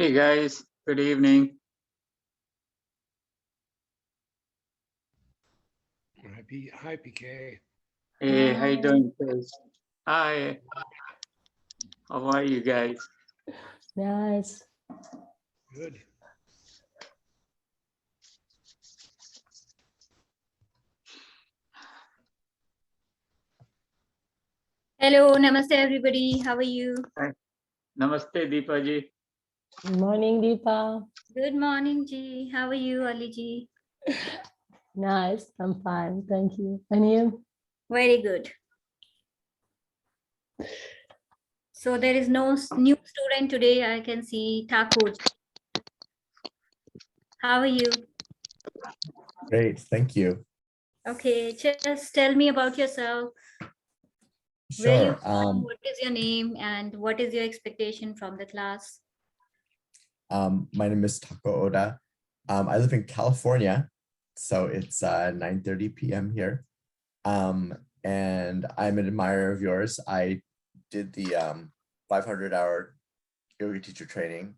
Hey guys, good evening. Hi, PK. Hey, how you Hi. doing, guys? Hi, how are you guys? Nice. Good. Hello, namaste everybody. How are you? Namaste, Deepa ji. Good morning, Deepa. Good morning, Ji. How are you, Ali Ji? Nice. I'm fine. Thank you. And you? Very good. So there is no new student today. I can see Thakur. How are you? Great, thank you. Okay, just tell me about yourself. Where you Sure. from? What is your name? And what is your expectation from the class? My name is Tako Oda. I live in California, so it's 9:30 p.m. here. And I'm an admirer of yours. I did the 500-hour yoga teacher training,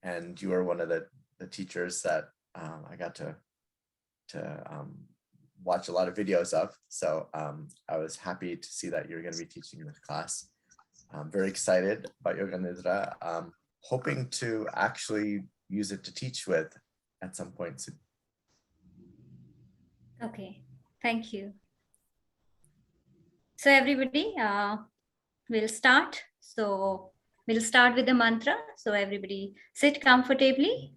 and you were one of the teachers that I got to watch a lot of videos of. So I was happy to see that you're going to be teaching this class. I'm very excited about Yoga Nidra. Hoping to actually use it to teach with at some point soon. Okay, thank you. So everybody, we'll start. So we'll start with the mantra. So everybody sit comfortably.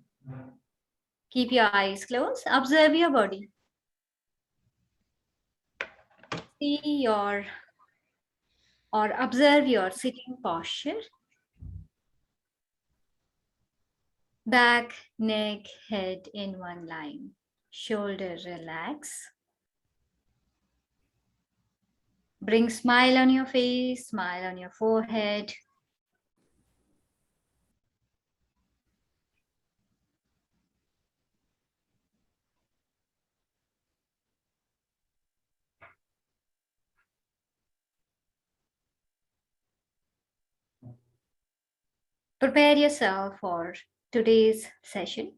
Keep your eyes closed. Observe your body. See your or observe your sitting posture. Back, neck, head in one line. Shoulder relax. Bring smile on your face, smile on your forehead. Prepare yourself for today's session.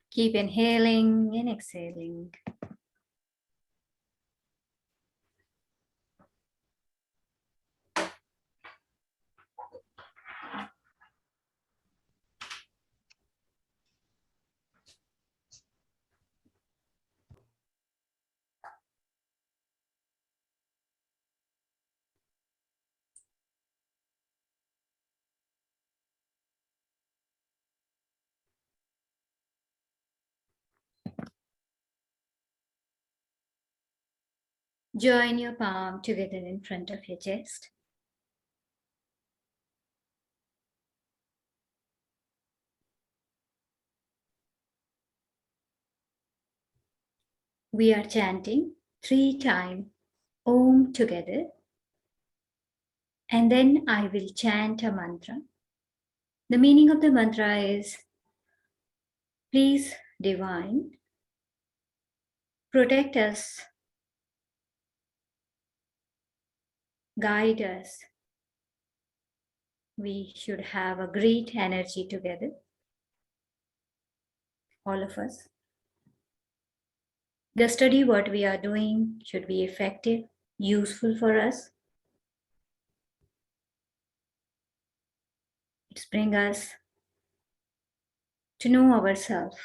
Keep inhaling and exhaling. Join your palm together in front of your chest. We are chanting 3 times Om together. And then I will chant a mantra. The meaning of the mantra is, please, Divine, protect us, guide us. We should have a great energy together, all of us. The study what we are doing should be effective, useful for us. It's bring us to know ourselves.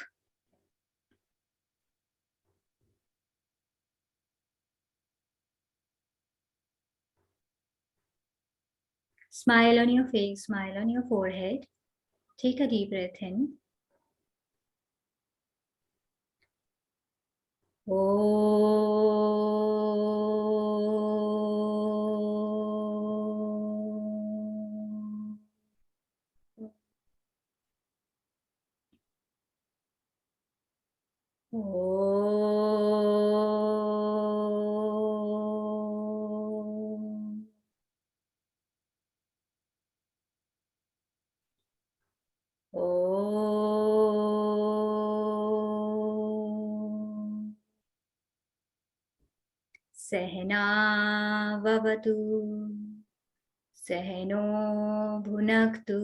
Smile on your face, smile on your forehead. Take a deep breath in. Sehna Vavatu Sehno Bhunaktu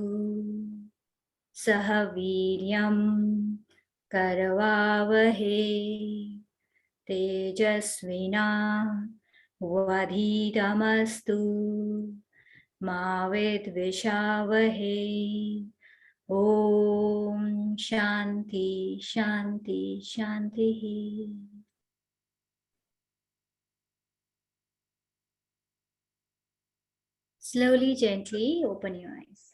Sahaviryam Karavavahe Tejasvina Vadhitamastu Mavet Vishavahe. Om Shanti Shanti Shanti. Slowly, gently open your eyes.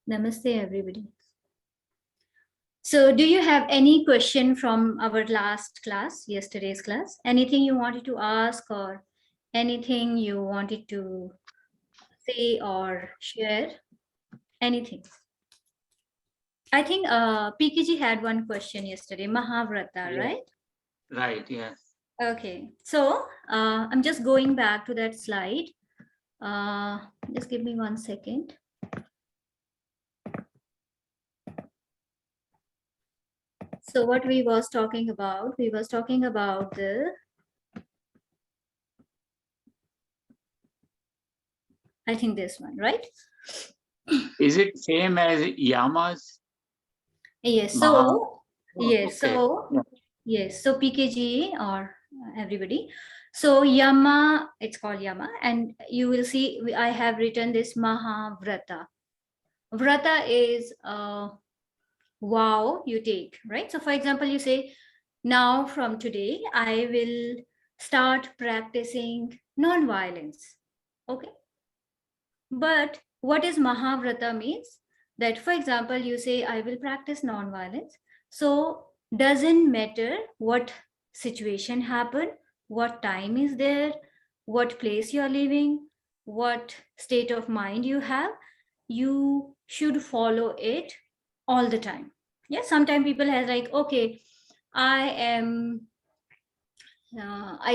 Namaste, everybody. So, do you have any question from our last class, yesterday's class? Anything you wanted to ask or anything you wanted to say or share? Anything? I think PKG had one question yesterday, Mahavrata, Yeah. right? Right, yes. Okay, so I'm just going back to that slide. Just give me 1 second. So what we was talking about the, I think this one, right? Is it same as yamas? Yes, Maha- so, yes, Okay. so, Yeah. yes, so PKG or everybody. So Yama, it's called Yama, and you will see I have written this Mahavrata. Vrata is vow you take, right? So for example, you say, now from today, I will start practicing non-violence. Okay. But what is Mahavrata means? That, for example, you say, I will practice non-violence. So doesn't matter what situation happened, what time is there, what place you're living, what state of mind you have, you should follow it all the time. Yeah, sometimes people have like, okay, I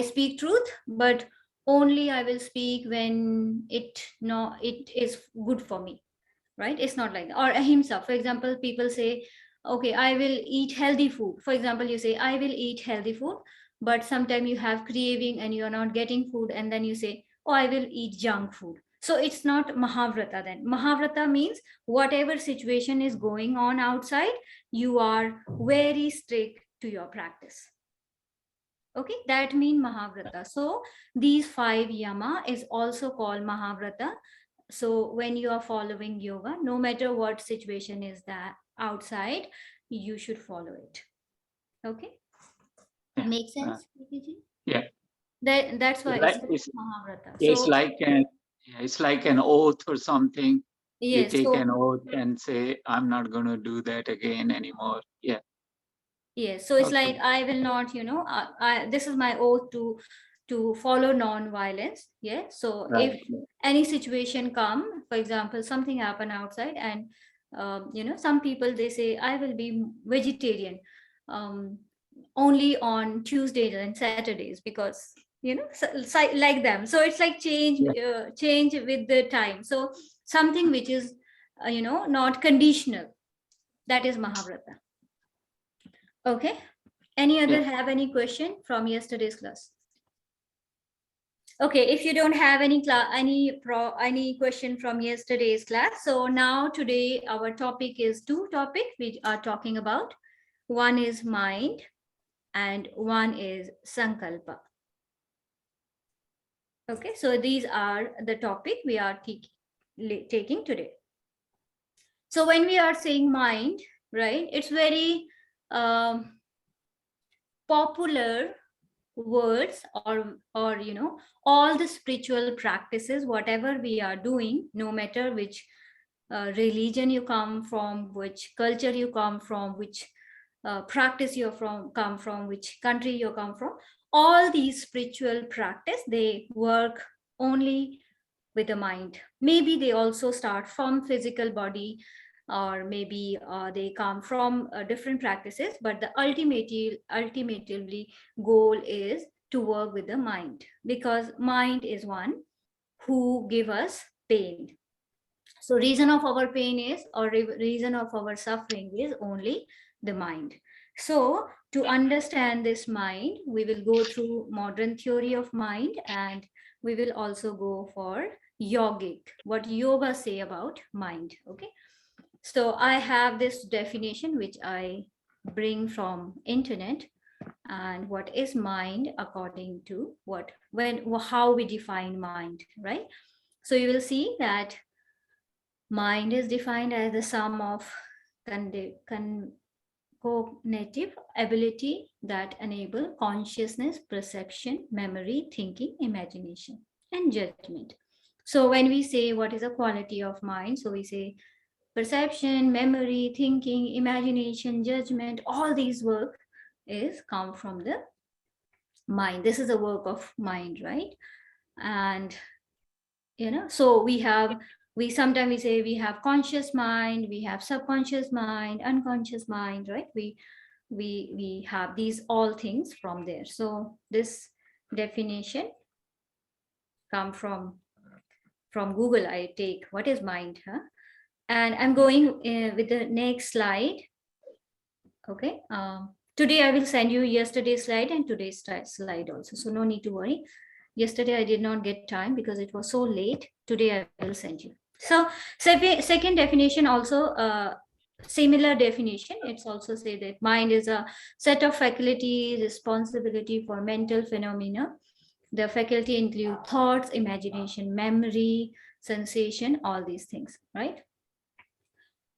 speak truth, but only I will speak when it is good for me, right? It's not like that. Or ahimsa, for example, people say, okay, I will eat healthy food. For example, you say, I will eat healthy food, but sometimes you have craving and you're not getting food, and then you say, oh, I will eat junk food. So it's not Mahavrata then. Mahavrata means whatever situation is going on outside, you are very strict to your practice. Okay, that means Mahavrata. So these 5 yama is also called Mahavrata. So when you are following yoga, no matter what situation is that outside, you should follow it. Okay, Yeah. make sense? PKG? Yeah. That's why Like it's Mahavrata. It's So like an oath or something. You yes, take so an oath and say, I'm not going to do that again anymore. Yeah. yes, so it's Okay. like I will not, this is my oath to follow non-violence. Yeah. So Right. if any situation come, for example, something happen outside, and some people, they say, I will be vegetarian only on Tuesdays and Saturdays, because like them. So it's like change with the time. So something which is not conditional, that is Mahavrata. Okay. Any other have any question from yesterday's class? Okay, if you don't have any question from yesterday's class, so now today our topic is 2 topics we are talking about. One is mind and one is sankalpa. Okay, so these are the topic we are taking today. So when we are saying mind, right, it's very popular words, or all the spiritual practices, whatever we are doing, no matter which religion you come from, which culture you come from, which practice you come from, which country you come from, all these spiritual practice, they work only with the mind. Maybe they also start from physical body, or maybe they come from different practices, but the ultimately goal is to work with the mind, because mind is one who give us pain. So reason of our pain is, or reason of our suffering is only the mind. So to understand this mind, we will go through modern theory of mind, and we will also go for yogic, what yoga say about mind. Okay. So I have this definition which I bring from internet, and what is mind according to how we define mind, right? So you will see that mind is defined as the sum of cognitive ability that enable consciousness, perception, memory, thinking, imagination, and judgment. So when we say what is a quality of mind, so we say perception, memory, thinking, imagination, judgment, all these work is come from the mind. This is a work of mind, right? And so we sometimes say we have conscious mind, we have subconscious mind, unconscious mind, right? We have these all things from there. So this definition come from Google. I take what is mind, huh? And I'm going with the next slide. Okay. Today I will send you yesterday's slide and today's slide also. So no need to worry. Yesterday I did not get time because it was so late. Today I will send you. So second definition also, similar definition. It's also say that mind is a set of faculty, responsibility for mental phenomena. The faculty include thoughts, imagination, memory, sensation, all these things, right?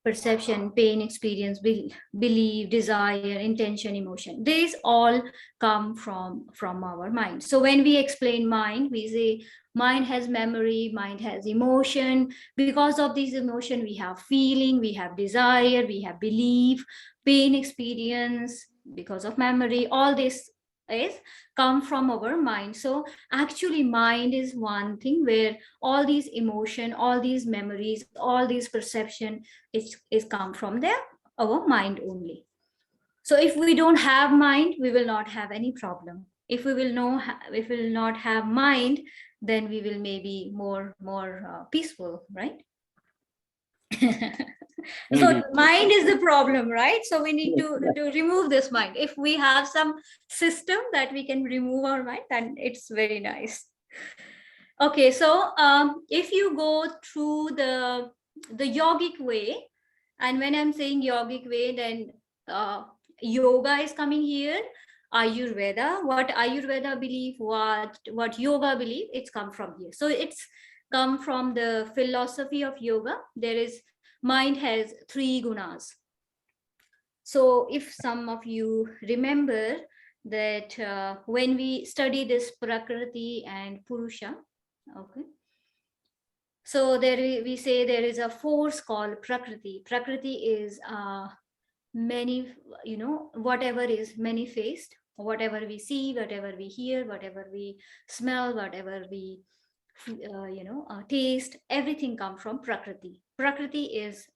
Perception, pain, experience, belief, desire, intention, emotion. These all come from our mind. So when we explain mind, we say mind has memory, mind has emotion. Because of these emotion, we have feeling, we have desire, we have belief, pain, experience. Because of memory, all this is come from our mind. So actually mind is one thing where all these emotion, all these memories, all these perception is come from our mind only. So if we don't have mind, we will not have any problem. If we will not have mind, then we will maybe more peaceful, right? So mind is the problem, right? So we need to remove this mind. If we have some system that we can remove our mind, then it's very nice. Okay, so if you go through the yogic way, and when I'm saying yogic way, then yoga is coming here. Ayurveda, what Ayurveda believe, what yoga believe, it's come from here. So it's come from the philosophy of yoga. There is mind has 3 gunas. So if some of you remember that when we study this Prakriti and Purusha, okay, so we say there is a force called Prakriti. Prakriti is many, whatever is many-faced, whatever we see, whatever we hear, whatever we smell, whatever we taste, everything comes from Prakriti. Prakriti is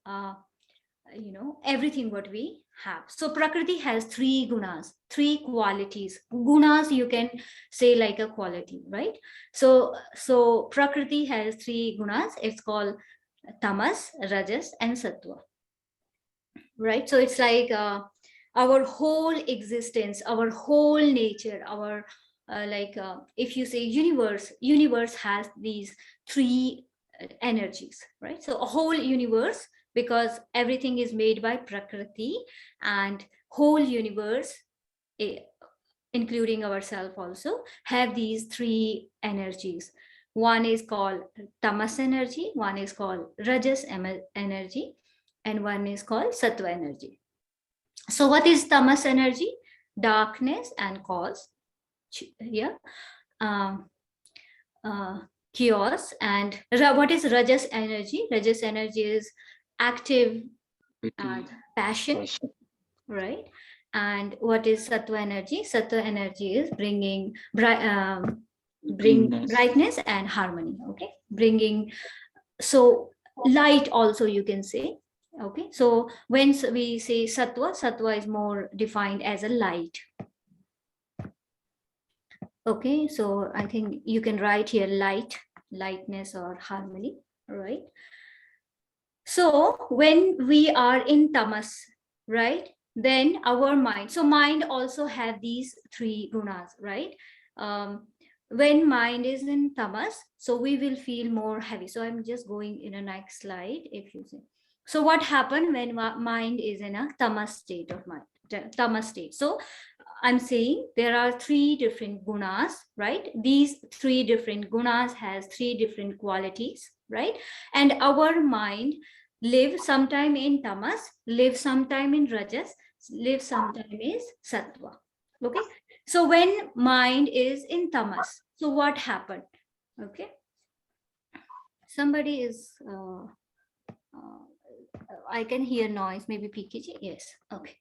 everything what we have. So Prakriti has 3 gunas, 3 qualities. Gunas you can say like a quality, right? So Prakriti has 3 gunas. It's called tamas, rajas, and sattva, right? So it's like our whole existence, our whole nature, our if you say universe has these 3 energies, right? So a whole universe, because everything is made by Prakriti, and whole universe, including ourselves also, have these 3 energies. One is called tamas energy, one is called rajas energy, and one is called sattva energy. So what is tamas energy? Darkness and cause, chaos. And what is rajas energy? Rajas energy is active and passion, right? And what is sattva energy? Sattva energy is bring brightness and harmony, okay? So light also you can say, okay? So when we say sattva is more defined as a light. Okay, so I think you can write here lightness or harmony, right? So when we are in tamas, right? then our mind, so mind also have these three gunas, right? When mind is in tamas, so we will feel more heavy. So I'm just going in a next slide, if you see. So what happened when mind is in a tamas state of mind, tamas state? So I'm saying there are three different gunas, right? These three different gunas has three different qualities, right? And our mind live sometime in tamas, live sometime in rajas, live sometime is sattva. Okay, so when mind is in tamas, so what happened? Okay, somebody is I can hear noise, maybe PKG. Yes, okay.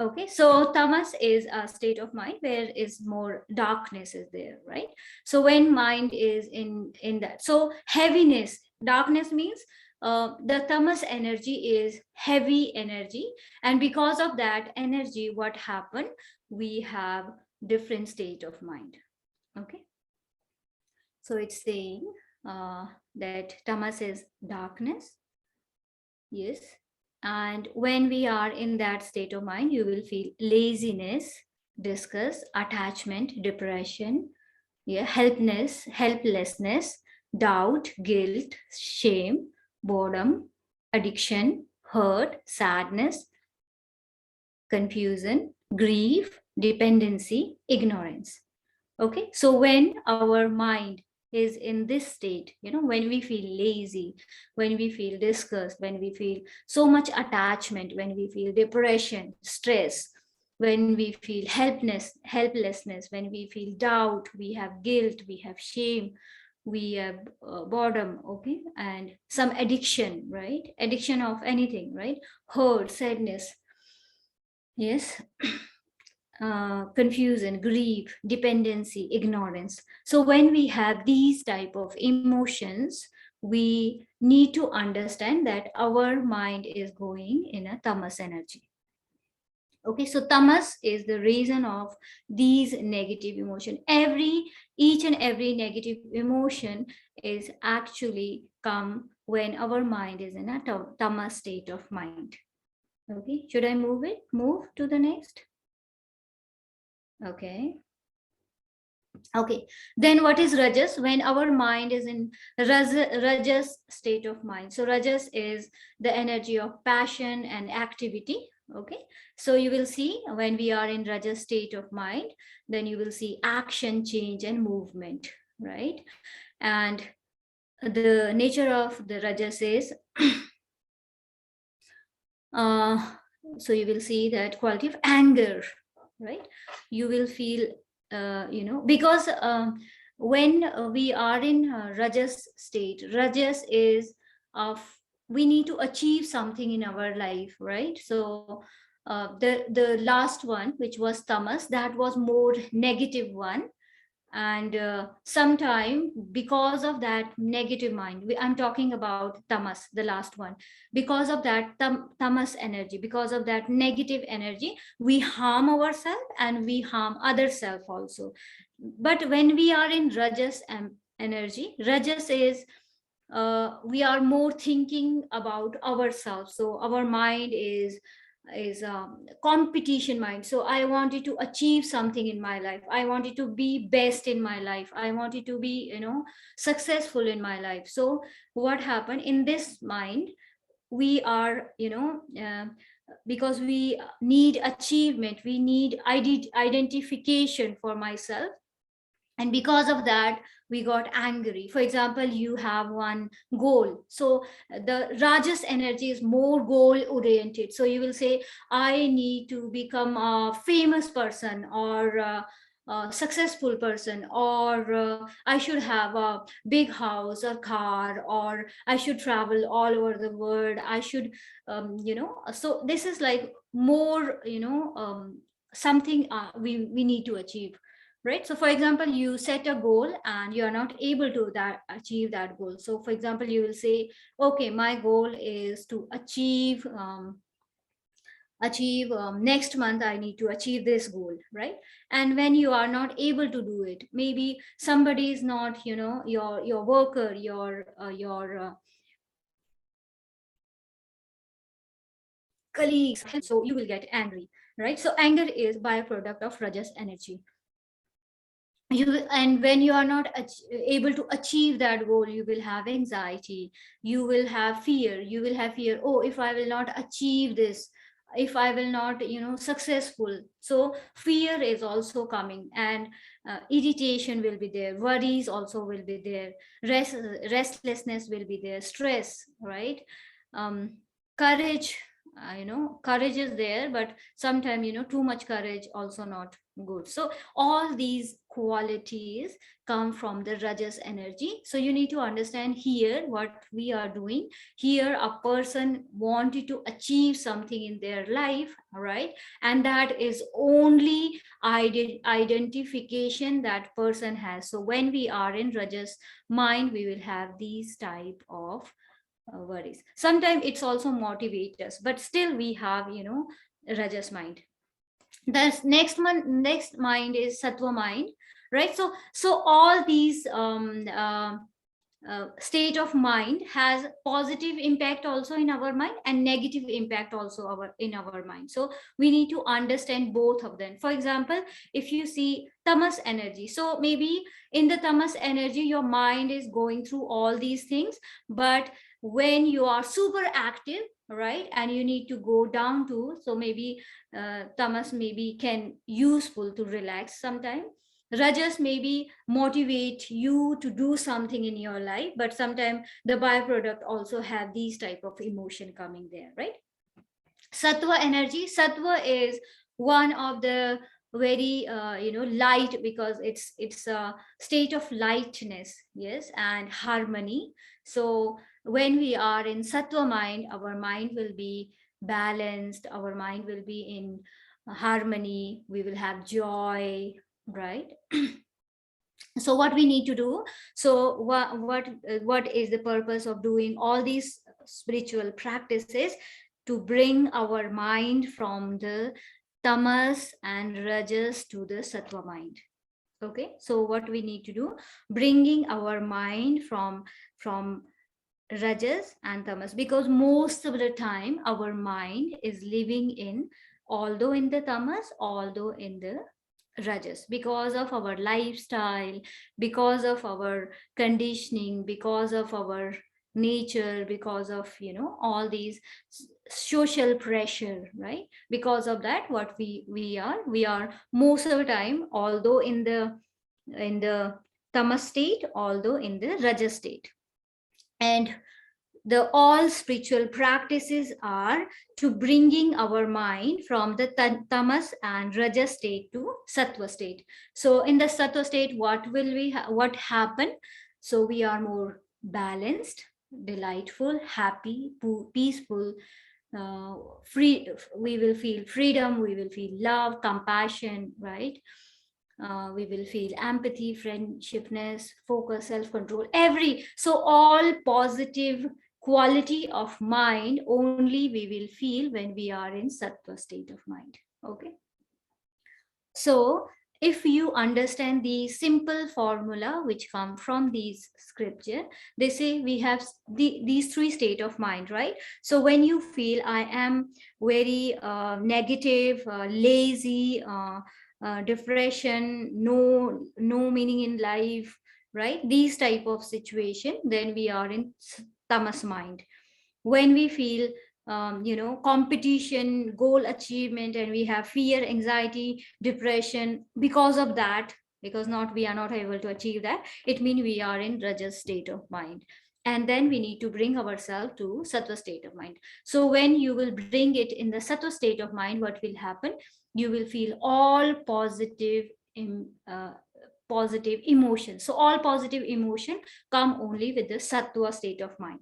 Okay, so tamas is a state of mind where is more darkness is there, right? So when mind is in that, so heaviness, darkness means the tamas energy is heavy energy, and because of that energy, what happened? We have different state of mind. Okay, so it's saying that tamas is darkness. Yes. And when we are in that state of mind, you will feel laziness, disgust, attachment, depression, yeah, helplessness, doubt, guilt, shame, boredom, addiction, hurt, sadness, confusion, grief, dependency, ignorance. Okay, so when our mind is in this state, when we feel lazy, when we feel disgust, when we feel so much attachment, when we feel depression, stress, when we feel helplessness, when we feel doubt, we have guilt, we have shame, we have boredom, okay, and some addiction, right? Addiction of anything, right? Hurt, sadness, yes. Confusion, grief, dependency, ignorance. So when we have these type of emotions, we need to understand that our mind is going in a tamas energy. Okay, so tamas is the reason of these negative emotion. Each and every negative emotion is actually come when our mind is in a tamas state of mind. Okay, should I move to the next? Okay. Okay, then what is rajas? When our mind is in rajas state of mind. So rajas is the energy of passion and activity. Okay, so you will see when we are in rajas state of mind, then you will see action, change, and movement, right? And the nature of the rajas is so you will see that quality of anger, right? You will feel because when we are in rajas state, rajas is of we need to achieve something in our life, right? So the last one, which was tamas, that was more negative one. And sometime because of that negative mind, I'm talking about tamas, the last one, because of that tamas energy, because of that negative energy, we harm ourselves and we harm other self also. But when we are in rajas energy, rajas is we are more thinking about ourselves, so our mind is competition mind. So I wanted to achieve something in my life, I wanted to be best in my life, I wanted to be successful in my life. So what happened in this mind, we are because we need achievement, we need identification for myself, and because of that we got angry. For example, you have one goal, so the rajas energy is more goal oriented, so you will say I need to become a famous person, or a successful person, or I should have a big house or car, or I should travel all over the world, I should so this is like more something we need to achieve, right? So for example, you set a goal and you are not able to achieve that goal. So for example, you will say, okay, my goal is to achieve next month I need to achieve this goal, right? And when you are not able to do it, maybe somebody is not your worker, your colleagues, so you will get angry, right? So anger is byproduct of rajas energy. And when you are not able to achieve that goal, you will have anxiety, you will have fear, oh, if I will not achieve this, if I will not successful, so fear is also coming, and irritation will be there, worries also will be there, restlessness will be there, stress, right? Courage, courage is there, but sometimes too much courage also not good. So all these qualities come from the rajas energy. So you need to understand here what we are doing here. A person wanted to achieve something in their life, right? And that is only identification that person has. So when we are in rajas mind, we will have these type of worries. Sometimes it's also motivate us, but still we have rajas mind. The next mind is sattva mind, right? So all these state of mind has positive impact also in our mind and negative impact also in our mind. So we need to understand both of them. For example, if you see tamas energy, so maybe in the tamas energy your mind is going through all these things, but when you are super active, right, and you need to go down to, so maybe tamas maybe can useful to relax sometime. Rajas maybe motivate you to do something in your life, but sometimes the byproduct also have these type of emotion coming there, right? Sattva energy, sattva is one of the very light, because it's a state of lightness, yes, and harmony. So when we are in sattva mind, our mind will be balanced, our mind will be in harmony, we will have joy, right? So what we need to do, so what is the purpose of doing all these spiritual practices? To bring our mind from the tamas and rajas to the sattva mind. Okay, so what we need to do, bringing our mind from rajas and tamas, because most of the time our mind is living in, although in the tamas, although in the rajas, because of our lifestyle, because of our conditioning, because of our nature, because of all these social pressure, right? Because of that, what we are most of the time, although in the tamas state, although in the rajas state. And the all spiritual practices are to bringing our mind from the tamas and rajas state to sattva state. So in the sattva state, what happen? So we are more balanced, delightful, happy, peaceful, free. We will feel freedom, we will feel love, compassion, right? We will feel empathy, friendshipness, focus, self-control, so all positive quality of mind only we will feel when we are in sattva state of mind. Okay, so if you understand the simple formula which come from these scripture, they say we have these three state of mind, right? So when you feel I am very negative, lazy, depression, no meaning in life, right, these type of situation, then we are in tamas mind. When we feel competition, goal achievement, and we have fear, anxiety, depression because of that, because we are not able to achieve that, it means we are in rajas state of mind. And then we need to bring ourselves to sattva state of mind. So when you will bring it in the sattva state of mind, what will happen? You will feel all positive emotions. So all positive emotion come only with the sattva state of mind.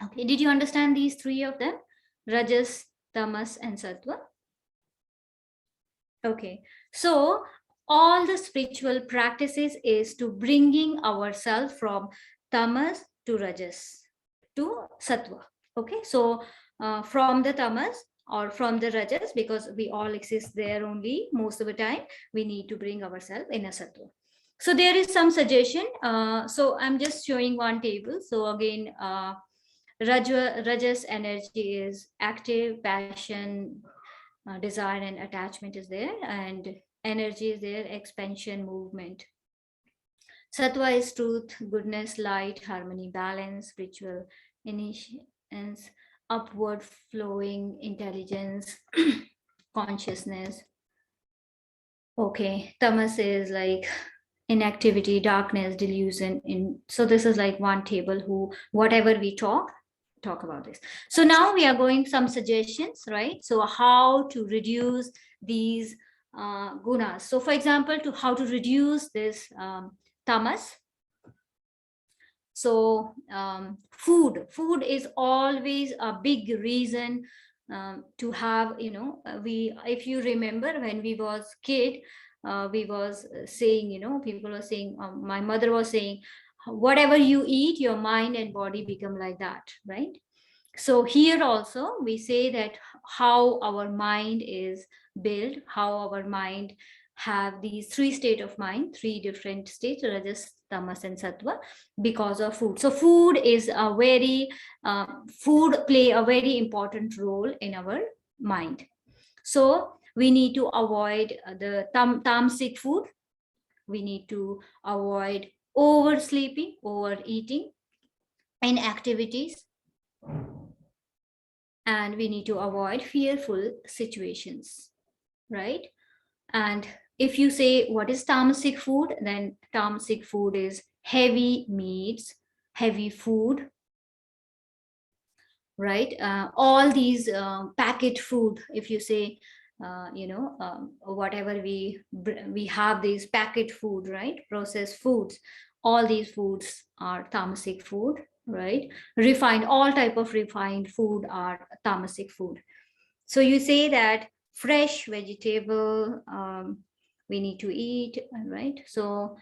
Okay, did you understand these three of them? Rajas, tamas, and sattva. Okay, so all the spiritual practices is to bringing ourselves from tamas to rajas to sattva. Okay, so from the tamas or from the rajas, because we all exist there only most of the time, we need to bring ourselves in a sattva. So there is some suggestion. So I'm just showing one table. So again, Rajas energy is active, passion, desire and attachment is there, and energy is there, expansion, movement. Sattva is truth, goodness, light, harmony, balance, spiritual initiance, upward flowing intelligence, consciousness. Okay, tamas is like inactivity, darkness, delusion. So this is like one table who, whatever we talk about this. So now we are going some suggestions, right? So how to reduce these gunas. So for example, how to reduce this tamas. So food is always a big reason to have, if you remember when we was kid, we was saying, people were saying, my mother was saying, whatever you eat, your mind and body become like that, right? So here also we say that how our mind is built, how our mind have these three state of mind, three different states, rajas, tamas and sattva, because of food. So food is a very, food play a very important role in our mind. So we need to avoid the tamasic food. We need to avoid oversleeping, overeating, inactivities, and we need to avoid fearful situations, right? And if you say what is tamasic food, then tamasic food is heavy meats, heavy food, right? All these packet food, if you say, whatever we have these packet food, right? Processed foods, all these foods are tamasic food, right? Refined, all type of refined food are tamasic food. So you say that fresh vegetable we need to eat, right? So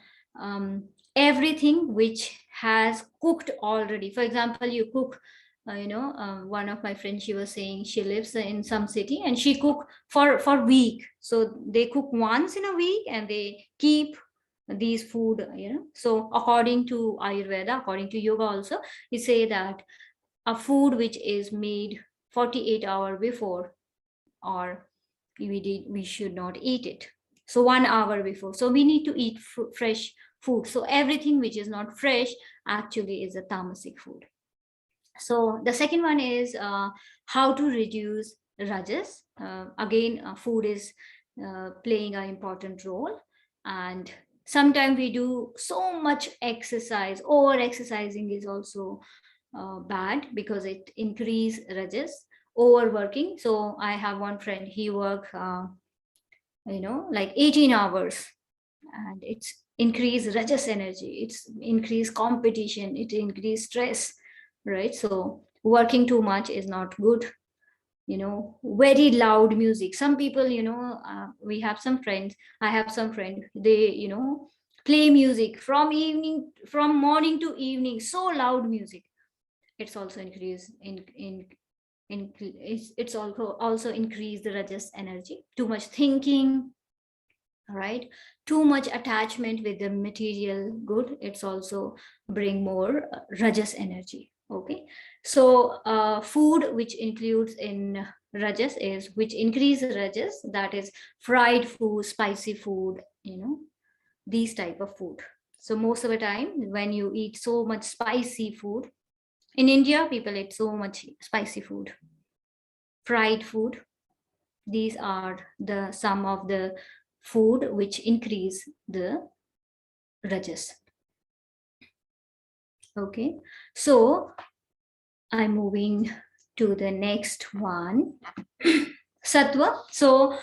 everything which has cooked already. For example, you cook, one of my friends, she was saying she lives in some city and she cook for week. So they cook once in a week and they keep these food, So according to Ayurveda, according to yoga also, you say that a food which is made 48 hours before, or we should not eat it. So 1 hour before. So we need to eat fresh food. So everything which is not fresh actually is a tamasic food. So the second one is how to reduce rajas. Again, food is playing an important role. And sometimes we do so much exercise. Over exercising is also bad because it increases rajas. Overworking. So I have one friend, he work like 18 hours, and it's increased rajas energy, it's increased competition, it increased stress, right? So working too much is not good. Very loud music, some people, we have some friends, I have some friends, they play music from morning to evening, so loud music. It's also increased it's also increase the rajas energy. Too much thinking, right? Too much attachment with the material good, it's also bring more rajas energy. Okay, so food which includes in rajas is, which increase rajas, that is fried food, spicy food, these type of food. So most of the time when you eat so much spicy food, in India, people eat so much spicy food, fried food. These are some of the food which increase the rajas. Okay, so I'm moving to the next one, sattva. So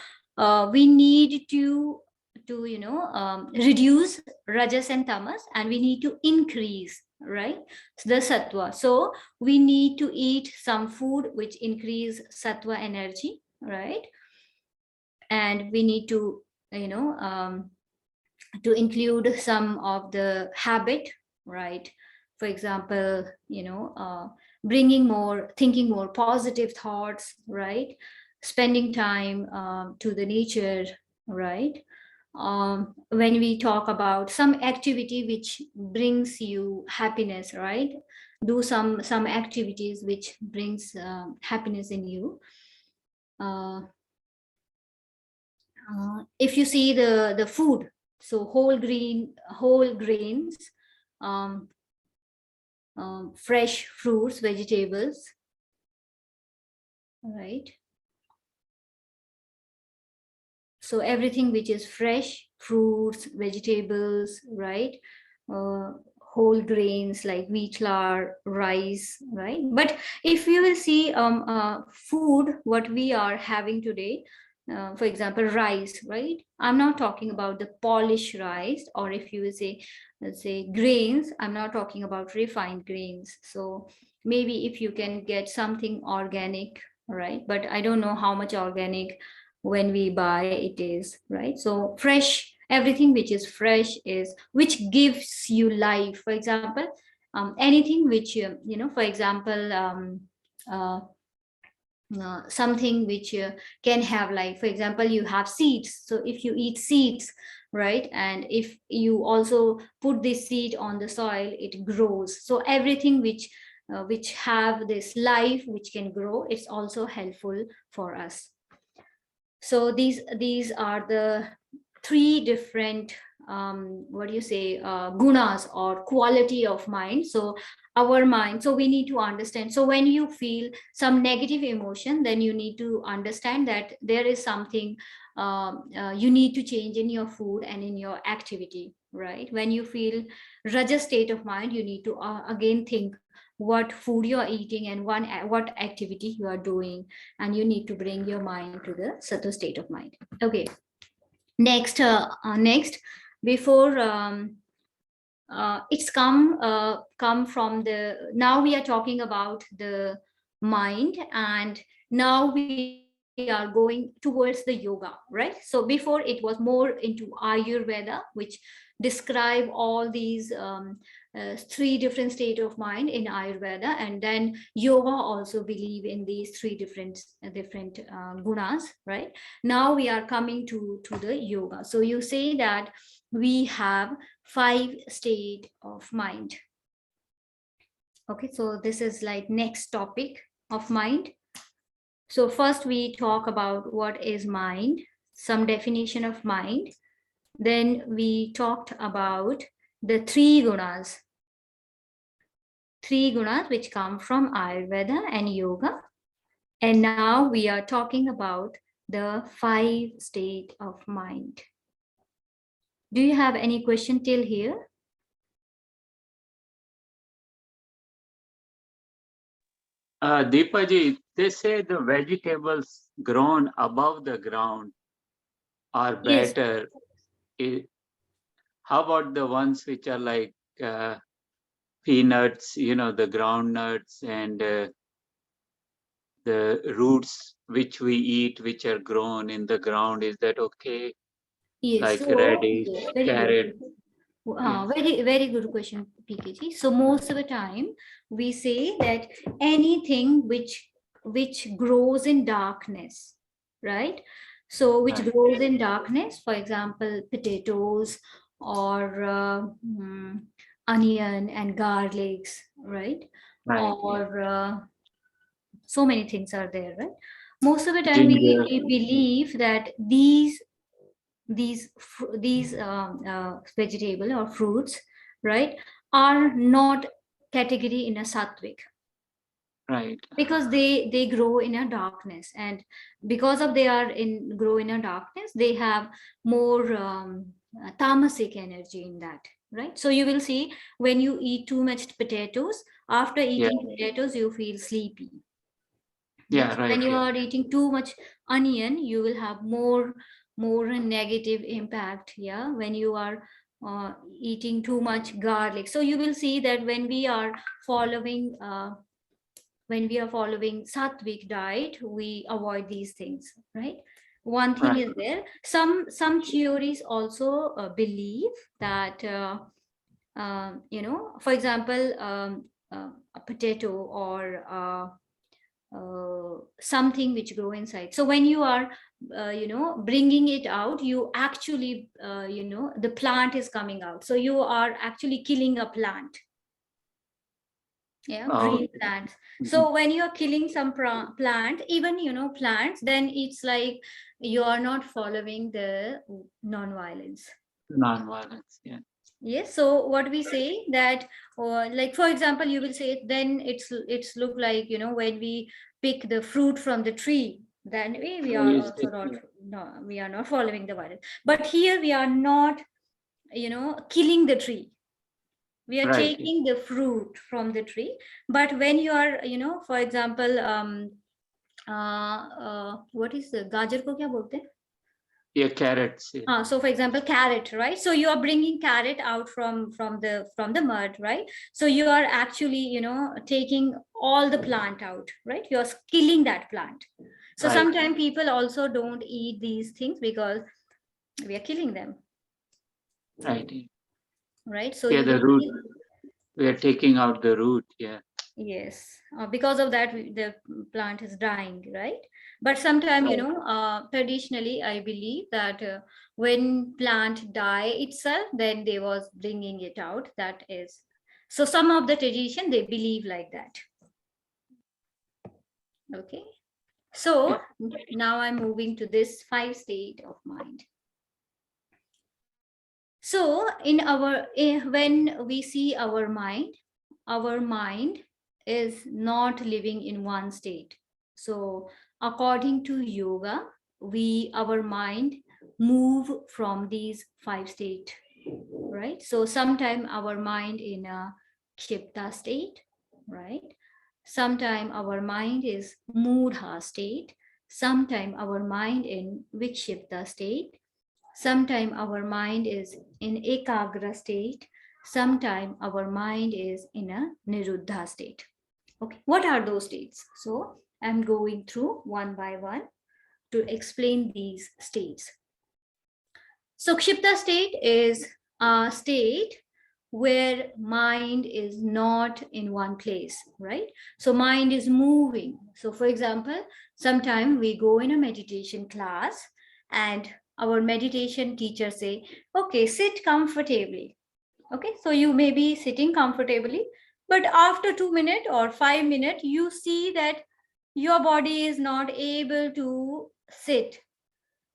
we need to reduce rajas and tamas, and we need to increase, right, the sattva. So we need to eat some food which increase sattva energy, right? And we need to to include some of the habit, right? For example, thinking more positive thoughts, right? Spending time to the nature, right? When we talk about some activity which brings you happiness, right? do some activities which brings happiness in you. If you see the food, so whole grains, fresh fruits, vegetables, right? So everything which is fresh, fruits, vegetables, right? Whole grains like wheat flour, rice, right? But if you will see food, what we are having today, for example, rice, right? I'm not talking about the polished rice, or if you will say, let's say grains, I'm not talking about refined grains. So maybe if you can get something organic, right? But I don't know how much organic when we buy it is, right? So fresh, everything which is fresh is, which gives you life. For example, anything which, for example, something which can have life. For example, you have seeds. So if you eat seeds, right, and if you also put this seed on the soil, it grows. So everything which have this life, which can grow, it's also helpful for us. So these are the three different gunas or quality of mind. So our mind, so we need to understand. So when you feel some negative emotion, then you need to understand that there is something you need to change in your food and in your activity, right? When you feel rajas state of mind, you need to again think what food you are eating and what activity you are doing, and you need to bring your mind to the sattva state of mind. Okay, next before it's come from the, now we are talking about the mind, and now we are going towards the yoga, right? So before it was more into Ayurveda, which describe all these three different state of mind in Ayurveda, and then yoga also believe in these three different gunas, right? Now we are coming to the yoga. So you say that we have 5 state of mind. Okay, so this is like next topic of mind. So first we talk about what is mind, some definition of mind. Then we talked about the 3 gunas. 3 gunas which come from Ayurveda and yoga. And now we are talking about the 5 state of mind. Do you have any question till here? Deepaji, they say the vegetables grown above the ground are Yes. better. How about the ones which are like peanuts, the groundnuts and the roots which we eat, which are grown in the ground? Is that okay? Yes. Like So, radish, yes, very carrot. good. Yes. Very good question, PKG. So most of the time we say that anything which grows in darkness, right? So which Right. grows in darkness, for example, potatoes or onion and garlics, right? Right. Or so many things are there, right? Most of the time Ginger. we believe that these vegetable or fruits, right, are not category in a sattvic, Right. because they grow in a darkness, and because of they are in grow in a darkness, they have more tamasic energy in that, right? So you will see when you eat too much potatoes, after eating potatoes you feel sleepy. Yeah, right. When you are eating too much onion, you will have more negative impact. Yeah, when you are eating too much garlic, so you will see that when we are following sattvic diet, we avoid these things, right? One thing Right. is there. Some theories also believe that for example, a potato or something which grow inside. So when you are bringing it out, you actually the plant is coming out, so you are actually killing a plant. Yeah, Oh, green plants. mhm. So when you're killing some plant, even plants, then it's like you are not following the non-violence. Non-violence, yeah. Yes. So what we say that, or like for example, you will say then it's look like when we pick the fruit from the tree, then we are Trees, also not yeah. no we are not following the violence. But here we are not killing the tree. We are Right, taking the fruit from the tree. But when you are for example what is the gajar ko kya bolte hain? yeah, carrots, yeah. So for example carrot, right? So you are bringing carrot out from the mud, right? So you are actually taking all the plant out, right? You are killing that plant. So Right. sometimes people also don't eat these things because we are killing them, Right, yeah. right? So Yeah, you the will root, kill. we are taking out the root, yeah. Yes, because of that, the plant is dying, right? But sometimes, traditionally, I believe that when plant die itself, then they was bringing it out. That is, so some of the tradition they believe like that. Okay, so now I'm moving to this 5 state of mind. So in when we see our mind is not living in one state. So according to yoga, our mind move from these 5 state, right? So sometime our mind in a kshipta state, right? Sometime our mind is mudha state. Sometime our mind in vikshipta state. Sometime our mind is in ekagra state. Sometime our mind is in a niruddha state. Okay, what are those states? So I'm going through one by one to explain these states. So kshipta state is a state where mind is not in one place, right? So mind is moving. So for example, sometime we go in a meditation class and our meditation teacher say, okay, sit comfortably. Okay, so you may be sitting comfortably, but after 2 minutes or 5 minutes, you see that your body is not able to sit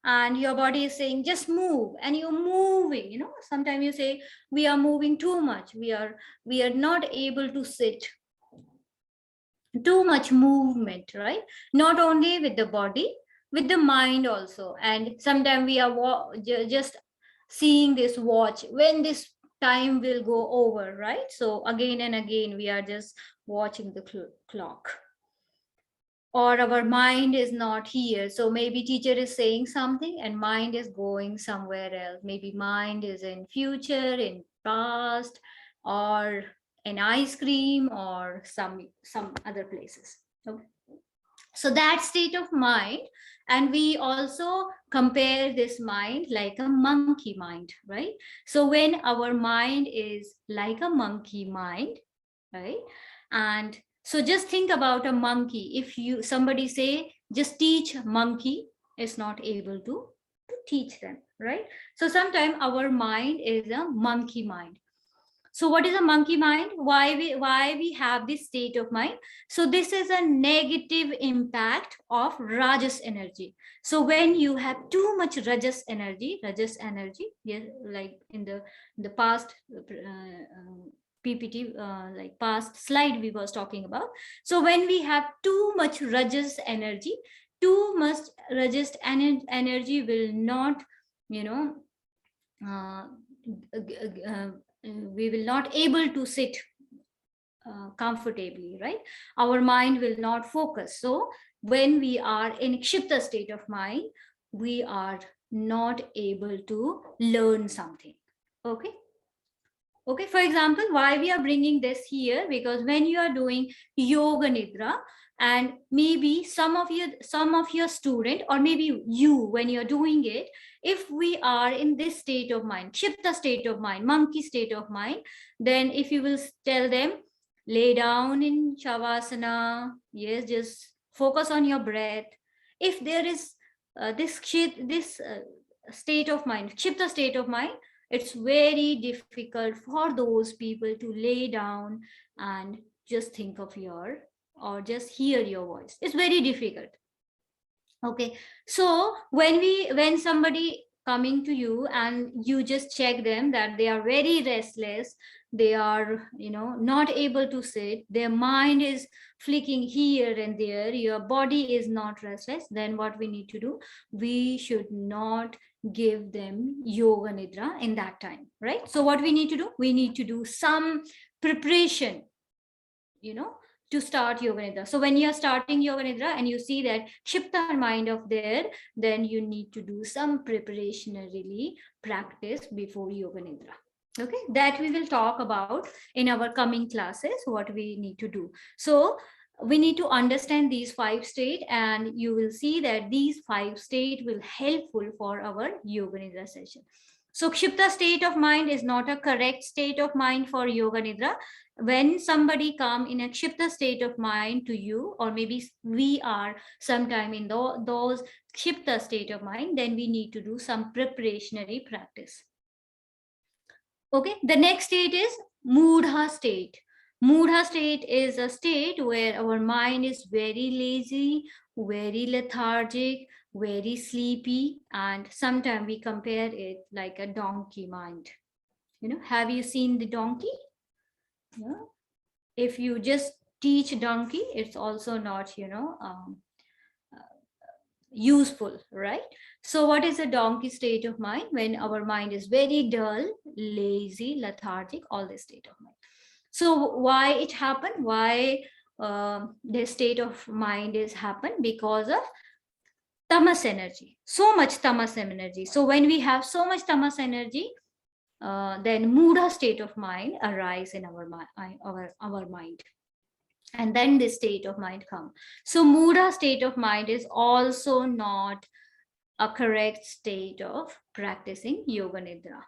and your body is saying just move and you're moving. Sometimes you say we are moving too much, we are not able to sit, too much movement, right? Not only with the body, with the mind also. And sometimes we are just seeing this watch when this time will go over, right? So again and again we are just watching the clock, or our mind is not here. So maybe teacher is saying something and mind is going somewhere else. Maybe mind is in future, in past, or an ice cream, or some other places. Okay. So that state of mind, and we also compare this mind like a monkey mind, right? So when our mind is like a monkey mind, right? And so just think about a monkey. If somebody say just teach monkey, is not able to teach them, right? So sometimes our mind is a monkey mind. So what is a monkey mind? Why we have this state of mind? So this is a negative impact of rajas energy. So when you have too much rajas energy, yes, like in the past PPT, like past slide we was talking about. So when we have too much rajas energy, too much rajas energy will not, uh, we will not able to sit comfortably, right? Our mind will not focus. So when we are in kshipta state of mind, we are not able to learn something. Okay. Okay, for example, why we are bringing this here, because when you are doing yoga nidra, and maybe some of your student, or maybe you, when you're doing it, if we are in this state of mind, kshipta state of mind, monkey state of mind, then if you will tell them lay down in shavasana, yes, just focus on your breath. If there is this state of mind, kshipta state of mind, it's very difficult for those people to lay down and just think of your or just hear your voice. It's very difficult. Okay, so when somebody coming to you and you just check them that they are very restless, they are not able to sit, their mind is flicking here and there, your body is not restless, then what we need to do, we should not give them yoga nidra in that time, right? So what we need to do, we need to do some preparation, to start yoga nidra. So when you're starting yoga nidra and you see that Kshipta mind of there, then you need to do some preparationally practice before yoga nidra. Okay, that we will talk about in our coming classes, what we need to do. So we need to understand these 5 states, and you will see that these 5 states will helpful for our yoga nidra session. So Kshipta state of mind is not a correct state of mind for yoga nidra. When somebody come in a Kshipta state of mind to you, or maybe we are sometime in those Kshipta state of mind, then we need to do some preparationary practice. Okay, the next state is Mudha state. Mudha state is a state where our mind is very lazy, very lethargic, very sleepy, and sometimes we compare it like a donkey mind. Have you seen the donkey? Yeah. If you just teach donkey, it's also not, useful, right? So what is a donkey state of mind? When our mind is very dull, lazy, lethargic, all this state of mind. So why it happened? Why this state of mind is happened? Because of tamas energy, so much tamas energy. So when we have so much tamas energy, then Mudha state of mind arise in our mind. And then this state of mind come. So Mudha state of mind is also not a correct state of practicing yoga nidra.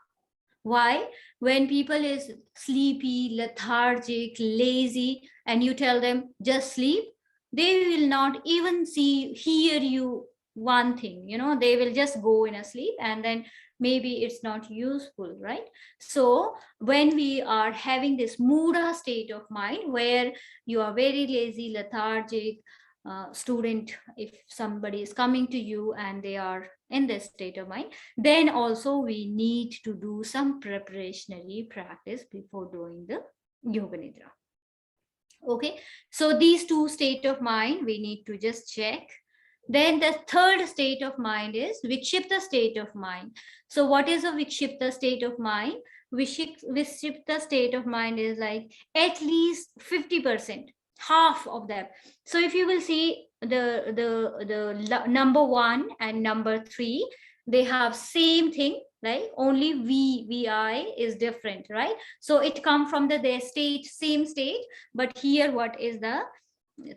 Why? When people is sleepy, lethargic, lazy, and you tell them just sleep, they will not even hear you one thing, they will just go in a sleep, and then maybe it's not useful, right? So when we are having this Mudha state of mind where you are very lazy, lethargic, student, if somebody is coming to you and they are in this state of mind, then also we need to do some preparationary practice before doing the yoga nidra. Okay, so these 2 state of mind we need to just check. Then the third state of mind is Vikshipta state of mind. So what is a Vikshipta state of mind? Vikshipta state of mind is like at least 50%, half of that. So if you will see the number 1 and number 3, they have same thing, right? Only VI is different, right? So it come from their state, same state, but here what is the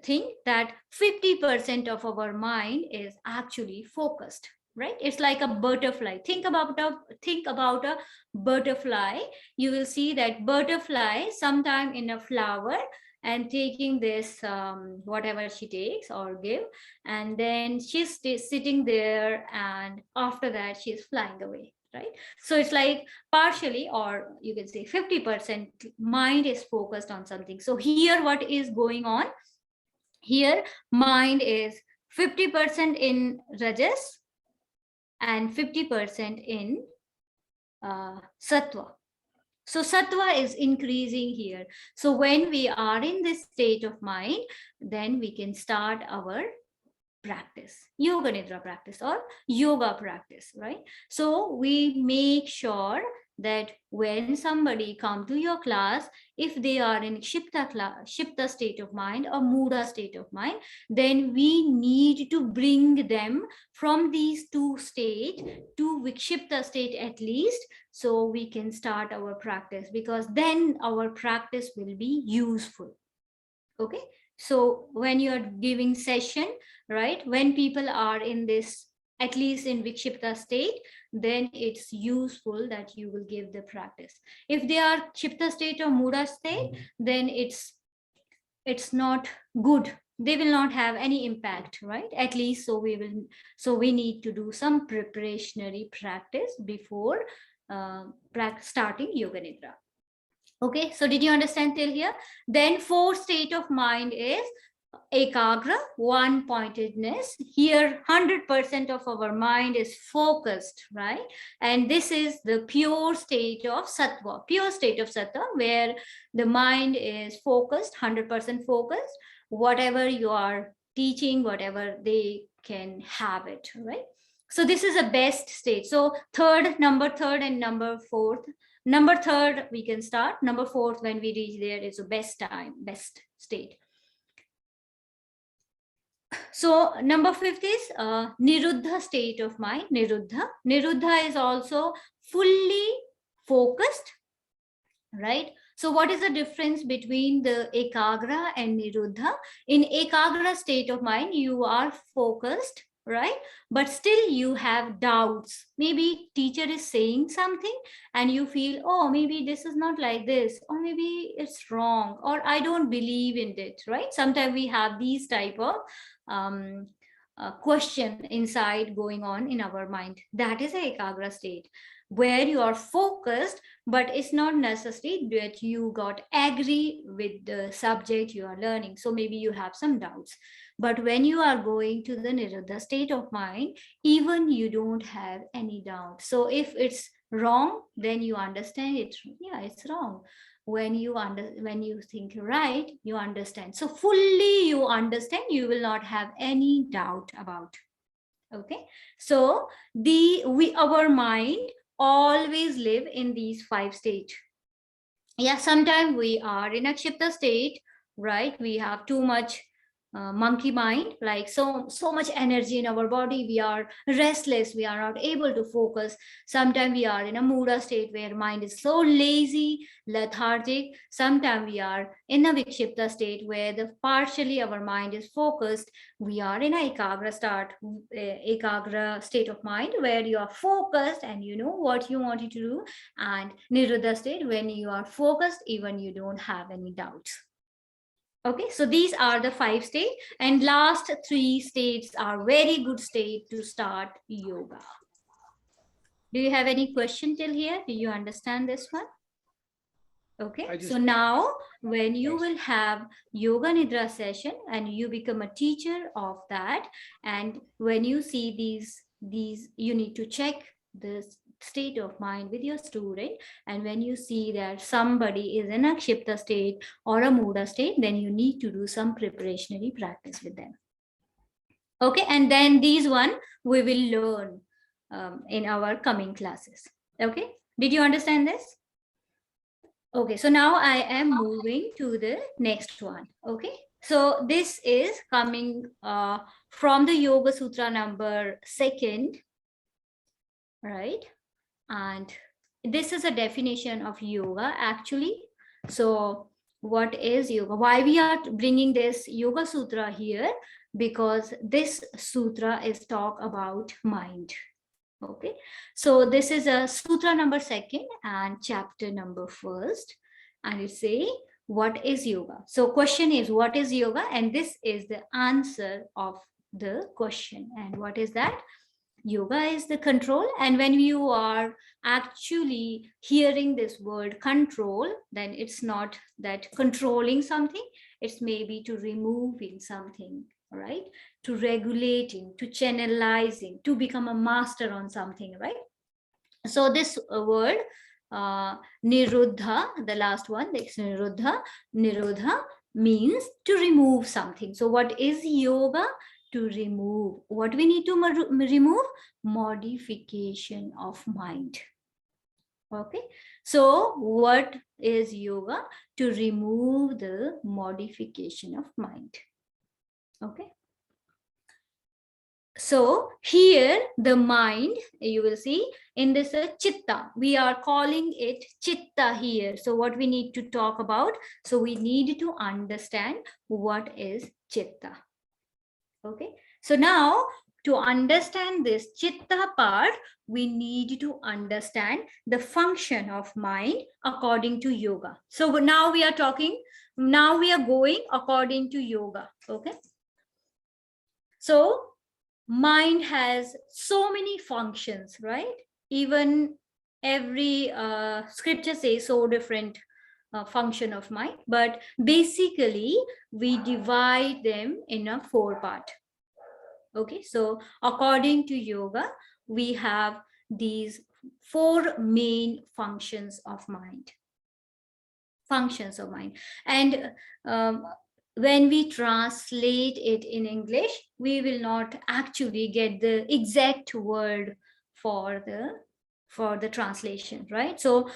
thing, that 50% of our mind is actually focused, right? It's like a butterfly. Think about a butterfly. You will see that butterfly sometime in a flower and taking this whatever she takes or give, and then she's sitting there, and after that she's flying away, right? So it's like partially, or you can say 50% mind is focused on something. So here what is going on? Here mind is 50% in Rajas and 50% in Sattva. So Sattva is increasing here. So when we are in this state of mind, then we can start our practice, yoga nidra practice or yoga practice, right? So we make sure that when somebody come to your class, if they are in Kshipta state of mind or Mudha state of mind, then we need to bring them from these 2 states to Vikshipta state at least, so we can start our practice, because then our practice will be useful. Okay, so when you are giving session, right, when people are in this, at least in Vikshipta state, then it's useful that you will give the practice. If they are Kshipta state or Mudha state, then it's not good. They will not have any impact, right? At least so we need to do some preparationary practice before starting yoga nidra. Okay, so did you understand till here? Then fourth state of mind is ekagra, one pointedness. Here 100% of our mind is focused, right? And this is the pure state of sattva, pure state of sattva, where the mind is focused, 100% focused. Whatever you are teaching, whatever they can have it, right? So this is a best state. So number third and number fourth. Number third, we can start. Number fourth, when we reach there, is the best time, best state. So number fifth is niruddha state of mind. Niruddha is also fully focused, right? So what is the difference between the ekagra and niruddha? In ekagra state of mind, you are focused, right? But still you have doubts. Maybe teacher is saying something and you feel, oh, maybe this is not like this, or maybe it's wrong, or I don't believe in it, right? Sometimes we have these type of question inside going on in our mind. That is a ekagra state, where you are focused, but it's not necessary that you got agree with the subject you are learning. So maybe you have some doubts. But when you are going to the niruddha state of mind, even you don't have any doubt. So if it's wrong, then you understand it. Yeah, it's wrong. When you think right, you understand. So fully you understand, you will not have any doubt about. Okay, so our mind always live in these 5 states. Yeah, sometimes we are in a kshipta state, right? We have too much monkey mind, like so much energy in our body, we are restless, we are not able to focus. Sometimes we are in a mudha state where mind is so lazy, lethargic. Sometimes we are in a vikshipta state where the partially our mind is focused. We are in a ekagra state of mind where you are focused and you know what you wanted to do, and niruddha state when you are focused, even you don't have any doubts. Okay, so these are the 5 states, and last 3 states are very good state to start yoga. Do you have any question till here? Do you understand this one? Okay, so now when you will have yoga nidra session and you become a teacher of that, and when you see these you need to check this state of mind with your student, and when you see that somebody is in a kshipta state or a mudha state, then you need to do some preparationary practice with them. Okay, and then these one we will learn in our coming classes. Okay, did you understand this? Okay, so now I am moving to the next one. Okay, so this is coming from the Yoga Sutra number 2, right? And this is a definition of yoga actually. So what is yoga? Why we are bringing this Yoga Sutra here? Because this sutra is talk about mind. Okay, so this is a sutra number 2 and chapter number 1, and it say what is yoga. So question is what is yoga, and this is the answer of the question. And what is that? Yoga is the control, and when you are actually hearing this word control, then it's not that controlling something, it's maybe to removing something, right? To regulating, to channelizing, to become a master on something, right? So this word niruddha, the last one, this niruddha means to remove something. So what is yoga? To remove. What we need to remove? Modification of mind. Okay, so what is yoga? To remove the modification of mind. Okay, so here the mind, you will see in this chitta, we are calling it chitta here. So what we need to talk about? So we need to understand what is chitta. Okay, so now to understand this chitta part, we need to understand the function of mind according to yoga. So now we are talking, now we are going according to yoga. Okay, so mind has so many functions, right? Even every scripture says so different function of mind, but basically we divide them in a 4-part. Okay, so according to yoga, we have these 4 main functions of mind. Functions of mind. And when we translate it in English, we will not actually get the exact word for the translation, right? So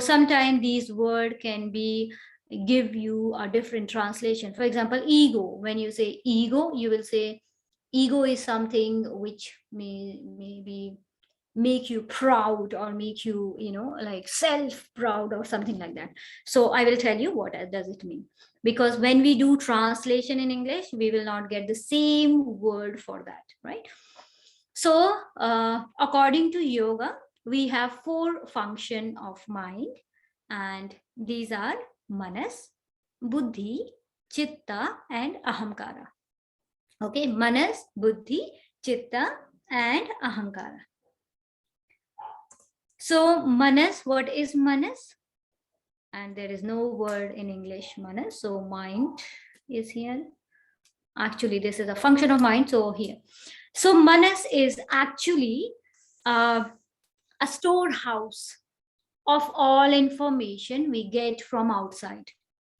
sometimes these word can be give you a different translation. For example, ego. When you say ego, you will say ego is something which maybe make you proud or make you, like self-proud or something like that. So I will tell you what does it mean. Because when we do translation in English, we will not get the same word for that, right? So according to yoga, we have 4 functions of mind, and these are manas, buddhi, chitta, and ahamkara. Okay, manas, buddhi, chitta, and ahamkara. So manas, what is manas? And there is no word in English, manas. So mind is here. Actually, this is a function of mind. So here. So manas is actually a storehouse of all information we get from outside.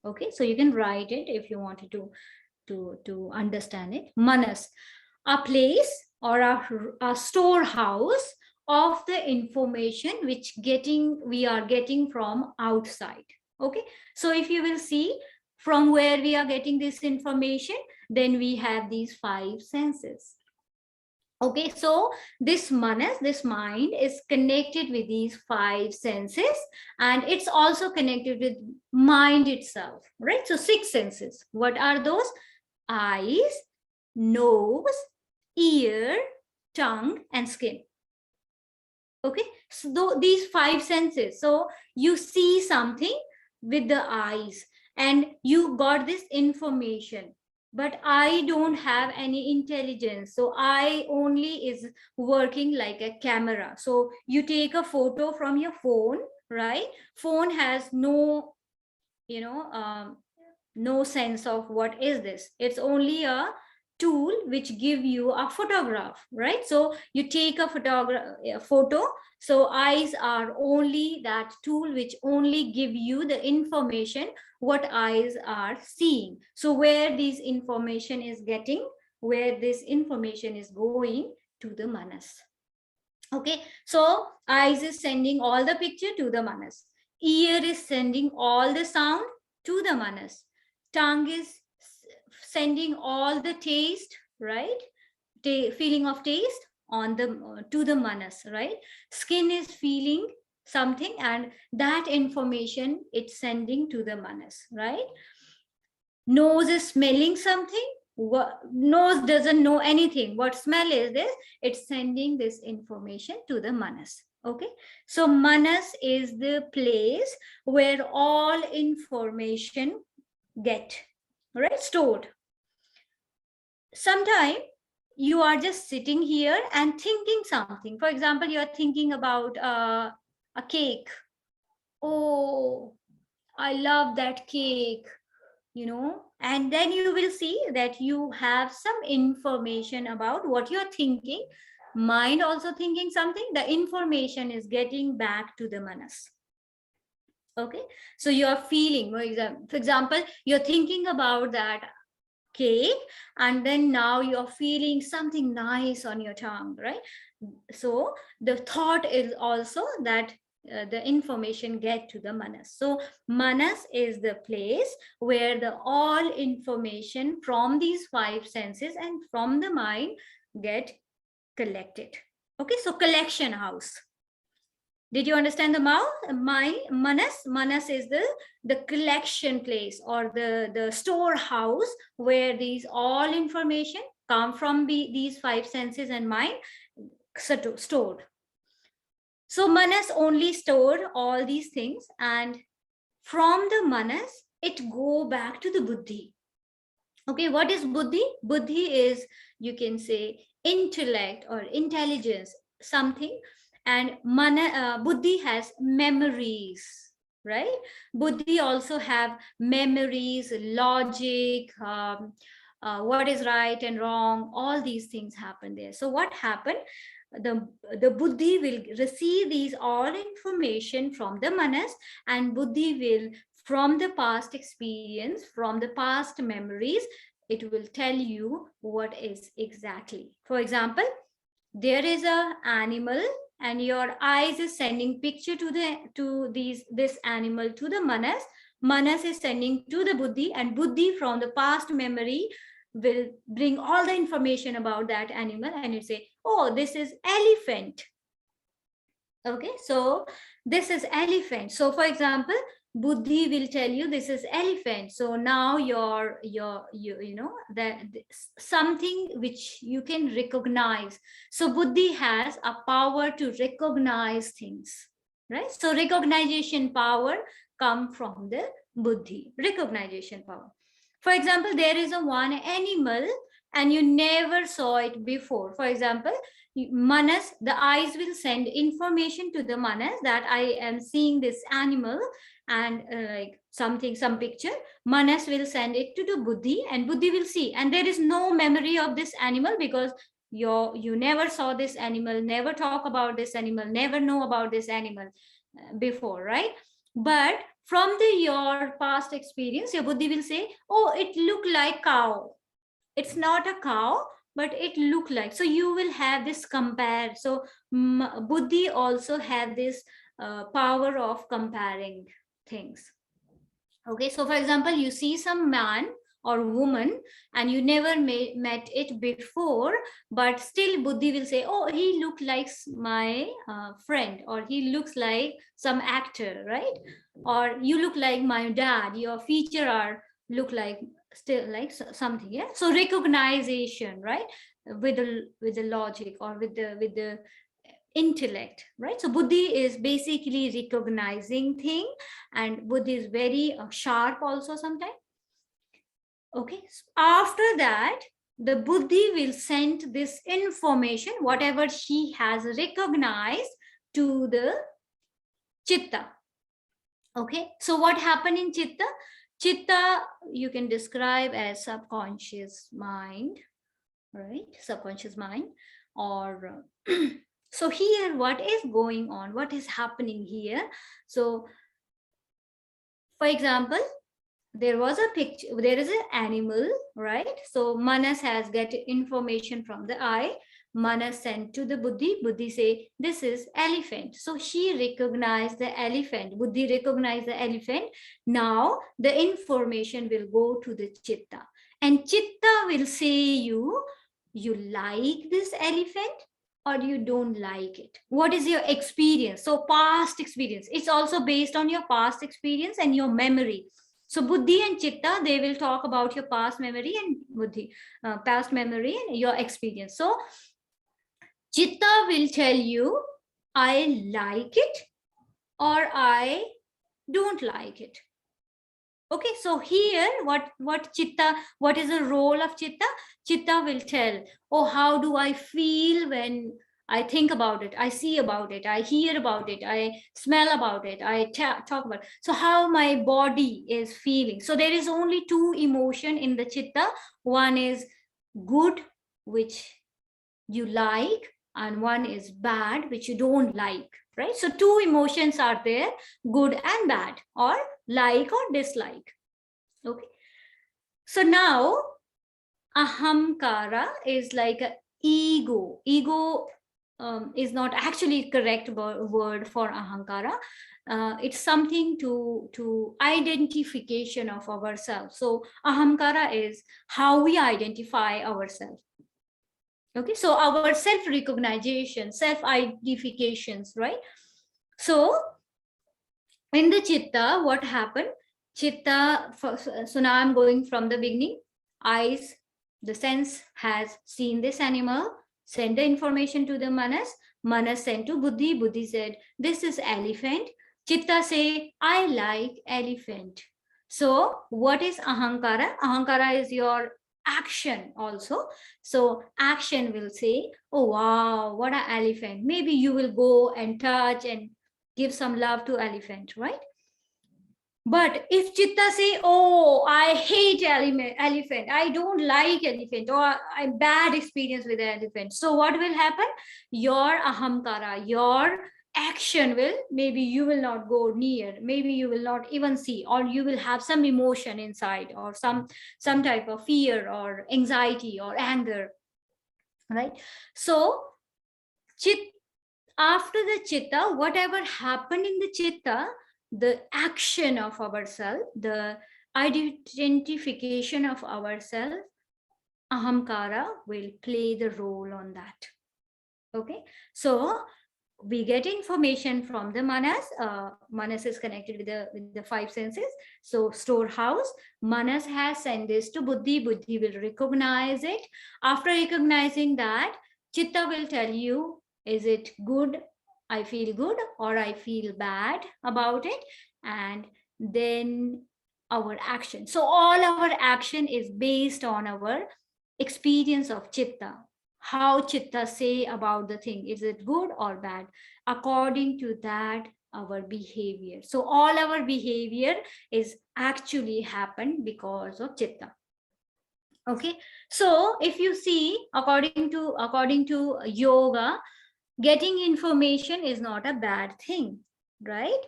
Okay, so you can write it if you wanted to understand it. Manas, a place or a storehouse of the information which we are getting from outside. Okay, so if you will see from where we are getting this information, then we have these 5 senses. Okay, so this manas, this mind, is connected with these 5 senses, and it's also connected with mind itself, right? So 6 senses. What are those? Eyes, nose, ear, tongue, and skin. Okay, so these 5 senses. So you see something with the eyes and you got this information, but I don't have any intelligence. So I only is working like a camera. So you take a photo from your phone, right? Phone has no, no sense of what is this. It's only a tool which give you a photograph, right? So you take a photo. So eyes are only that tool which only give you the information what eyes are seeing. So where this information is getting, where this information is going to the manas. Okay, so eyes is sending all the picture to the manas. Ear is sending all the sound to the manas. Tongue is sending all the taste, right? Feeling of taste on the to the manas, right? Skin is feeling something, and that information it's sending to the manas, right? Nose is smelling something. Nose doesn't know anything. What smell is this? It's sending this information to the manas. Okay, so manas is the place where all information get, right, stored. Sometimes you are just sitting here and thinking something. For example, you are thinking about a cake. Oh, I love that cake, and then you will see that you have some information about what you're thinking. Mind also thinking something. The information is getting back to the manas. Okay, so you're feeling, for example, you're thinking about that cake, and then now you're feeling something nice on your tongue, right? So the thought is also that the information get to the manas. So manas is the place where the all information from these 5 senses and from the mind get collected. Okay, so collection house. Did you understand the manas? Manas is the collection place or the storehouse where these all information come from these 5 senses and mind stored. So manas only stored all these things, and from the manas, it go back to the buddhi. Okay, what is buddhi? Buddhi is, you can say, intellect or intelligence, something. And buddhi has memories. right? Buddhi also have memories, logic, what is right and wrong, all these things happen there. So what happened? The buddhi will receive these all information from the manas, and buddhi will, from the past experience, from the past memories, it will tell you what is exactly. For example, there is a animal and your eyes is sending picture to this animal to the manas. Manas is sending to the buddhi, and buddhi from the past memory will bring all the information about that animal, and it say, oh, this is elephant. Okay, so this is elephant. So for example, buddhi will tell you this is elephant. So now you know that something which you can recognize. So buddhi has a power to recognize things, right? So recognition power come from the buddhi, recognition power. For example, there is a one animal and you never saw it before. For example, manas, the eyes will send information to the manas that I am seeing this animal, and like something, some picture, manas will send it to the buddhi, and buddhi will see, and there is no memory of this animal because you never saw this animal, never talk about this animal, never know about this animal before, right? But from your past experience, your buddhi will say, oh, it looked like cow. It's not a cow, but it looked like. So you will have this compare. So buddhi also have this power of comparing things. Okay, so for example, you see some man or woman and you never met it before, but still buddhi will say, oh, he looked like my friend, or he looks like some actor, right? Or you look like my dad, your feature are look like still like something. Yeah, so recognition, right? With the logic or with the intellect, right? So buddhi is basically recognizing thing, and buddhi is very sharp also sometimes. Okay, so after that the buddhi will send this information, whatever she has recognized, to the chitta. Okay, so what happened in chitta? Chitta you can describe as subconscious mind, right? Subconscious mind. Or so here what is going on, what is happening here? So for example, there was a picture, there is an animal, right? So manas has get information from the eye, manas sent to the buddhi, buddhi say this is elephant. So she recognized the elephant, buddhi recognized the elephant. Now the information will go to the chitta, and chitta will say you like this elephant or you don't like it. What is your experience? So past experience, it's also based on your past experience and your memory. So buddhi and chitta, they will talk about your past memory and buddhi, past memory and your experience. So chitta will tell you, I like it or I don't like it. Okay, so here what chitta, what is the role of chitta? Chitta will tell, oh, how do I feel when I think about it, I see about it, I hear about it, I smell about it, I talk about it. So how my body is feeling. So there is only two emotion in the chitta. One is good, which you like, and one is bad, which you don't like, right? So two emotions are there, good and bad, or like or dislike. Okay, so now ahamkara is like an ego. Ego is not actually correct word for ahankara. It's something to identification of ourselves. So ahamkara is how we identify ourselves. Okay, so our self-recognition, self-identifications, right? So in the chitta, what happened? Chitta, so now I'm going from the beginning. Eyes, the sense has seen this animal, send the information to the manas, manas sent to buddhi, buddhi said, this is elephant. Chitta say, I like elephant. So what is ahankara? Ahankara is your action also. So action will say, oh wow, what an elephant. Maybe you will go and touch and give some love to elephant, right? But if chitta say, oh, I hate elephant, I don't like elephant, or I bad experience with the elephant, so what will happen? Your ahamkara, your action will, maybe you will not go near, maybe you will not even see, or you will have some emotion inside, or some type of fear or anxiety or anger, right? So after the chitta, whatever happened in the chitta, the action of ourself, the identification of ourself, ahamkara will play the role on that. Okay, so we get information from the manas. Manas is connected with the five senses. So storehouse, manas has sent this to buddhi. Buddhi will recognize it. After recognizing that, chitta will tell you, is it good? I feel good, or I feel bad about it. And then our action. So all our action is based on our experience of chitta. How chitta say about the thing, is it good or bad? According to that, our behavior. So all our behavior is actually happened because of chitta. Okay, so if you see, according to yoga, getting information is not a bad thing, right?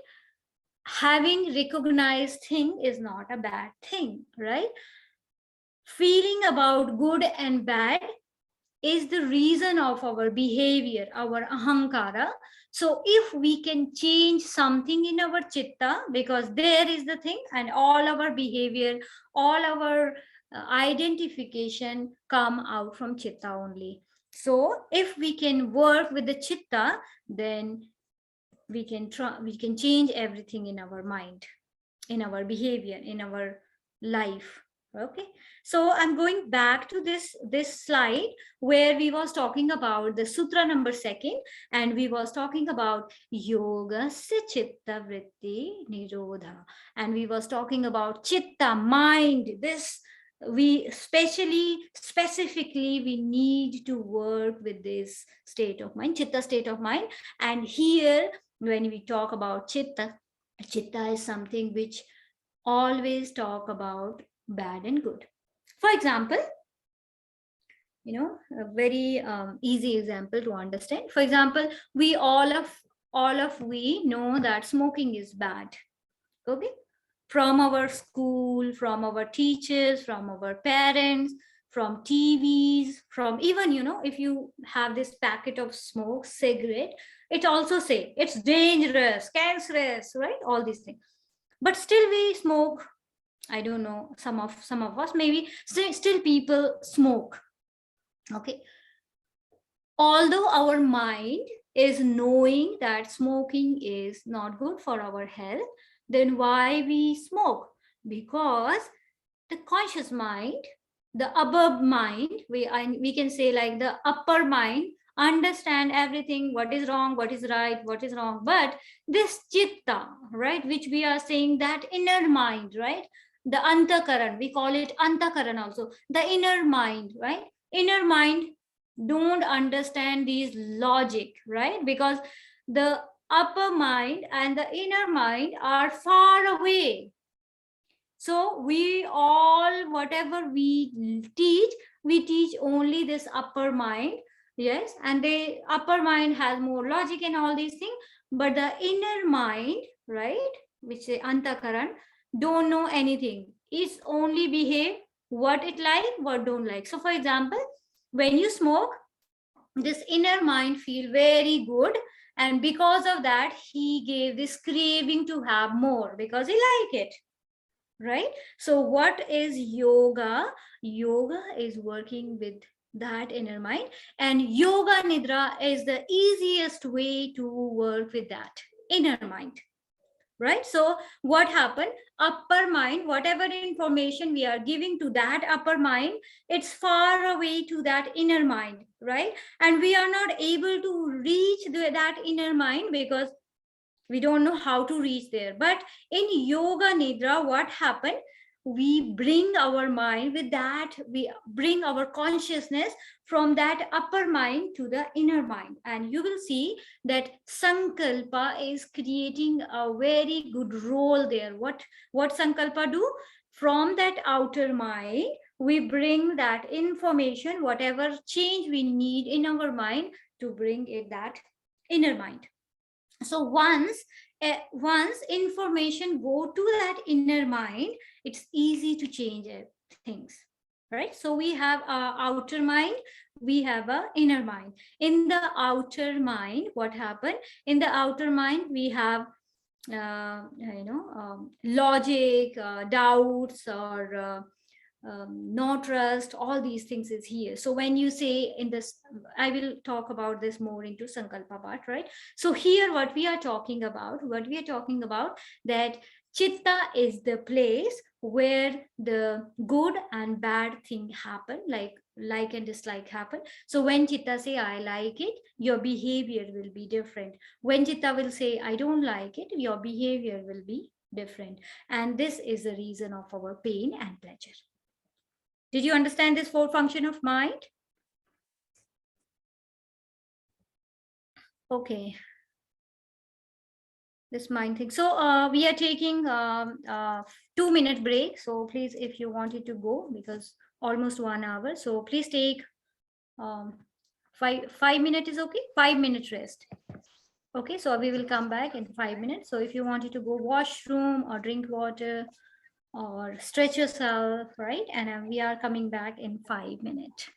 Having recognized thing is not a bad thing, right? Feeling about good and bad is the reason of our behavior, our ahankara. So if we can change something in our chitta, because there is the thing, and all our behavior, all our identification come out from chitta only. So if we can work with the chitta, then we can change everything in our mind, in our behavior, in our life. Okay, so I'm going back to this slide where we was talking about the sutra number 2, and we was talking about yoga se chitta vritti nirodha, and we was talking about chitta, mind. This we specifically we need to work with this state of mind, chitta state of mind. And here when we talk about chitta is something which always talk about bad and good. For example, a very easy example to understand. For example, we all of we know that smoking is bad. Okay, from our school, from our teachers, from our parents, from TVs, from even, if you have this packet of smoke cigarette, it also say it's dangerous, cancerous, right? All these things. But still we smoke. I don't know, some of us, maybe still people smoke. Okay, although our mind is knowing that smoking is not good for our health, then why we smoke? Because the conscious mind, the above mind, we can say like the upper mind, understand everything, what is wrong, what is right, what is wrong. But this chitta, right, which we are saying, that inner mind, right, the antakaran, we call it antakaran also, the inner mind, right? Inner mind don't understand these logic, right? Because the upper mind and the inner mind are far away. So we all, whatever we teach only this upper mind. Yes, and the upper mind has more logic and all these things, but the inner mind, right, which is antakaran, don't know anything. It's only behave what it like, what don't like. So for example, when you smoke, this inner mind feel very good, and because of that he gave this craving to have more because he like it, right? So what is yoga? Yoga is working with that inner mind, and yoga nidra is the easiest way to work with that inner mind, right? So what happened? Upper mind, whatever information we are giving to that upper mind, it's far away to that inner mind, right? And we are not able to reach that inner mind because we don't know how to reach there. But in yoga nidra, what happened? we bring our mind with that, we bring our consciousness from that upper mind to the inner mind. And you will see that Sankalpa is creating a very good role there. What Sankalpa do? From that outer mind, we bring that information, whatever change we need in our mind, to bring it that inner mind. So once information go to that inner mind, it's easy to change things, right? So we have our outer mind, we have a inner mind. In the outer mind, what happened? In the outer mind, we have logic, doubts, or no trust, all these things is here. So when you say in this, I will talk about this more into Sankalpa part, right? So here what we are talking about, that Chitta is the place where the good and bad thing happen, like and dislike happen. So when Chitta say I like it, your behavior will be different. When Chitta will say I don't like it, your behavior will be different. And this is the reason of our pain and pleasure. Did you understand this four function of mind? Okay. This mind thing. So we are taking 2-minute break. So please, if you wanted to go, because almost 1 hour. So please take 5 minutes is okay. 5-minute rest. Okay, so we will come back in 5 minutes. So if you wanted to go washroom or drink water or stretch yourself, right? And we are coming back in 5 minutes.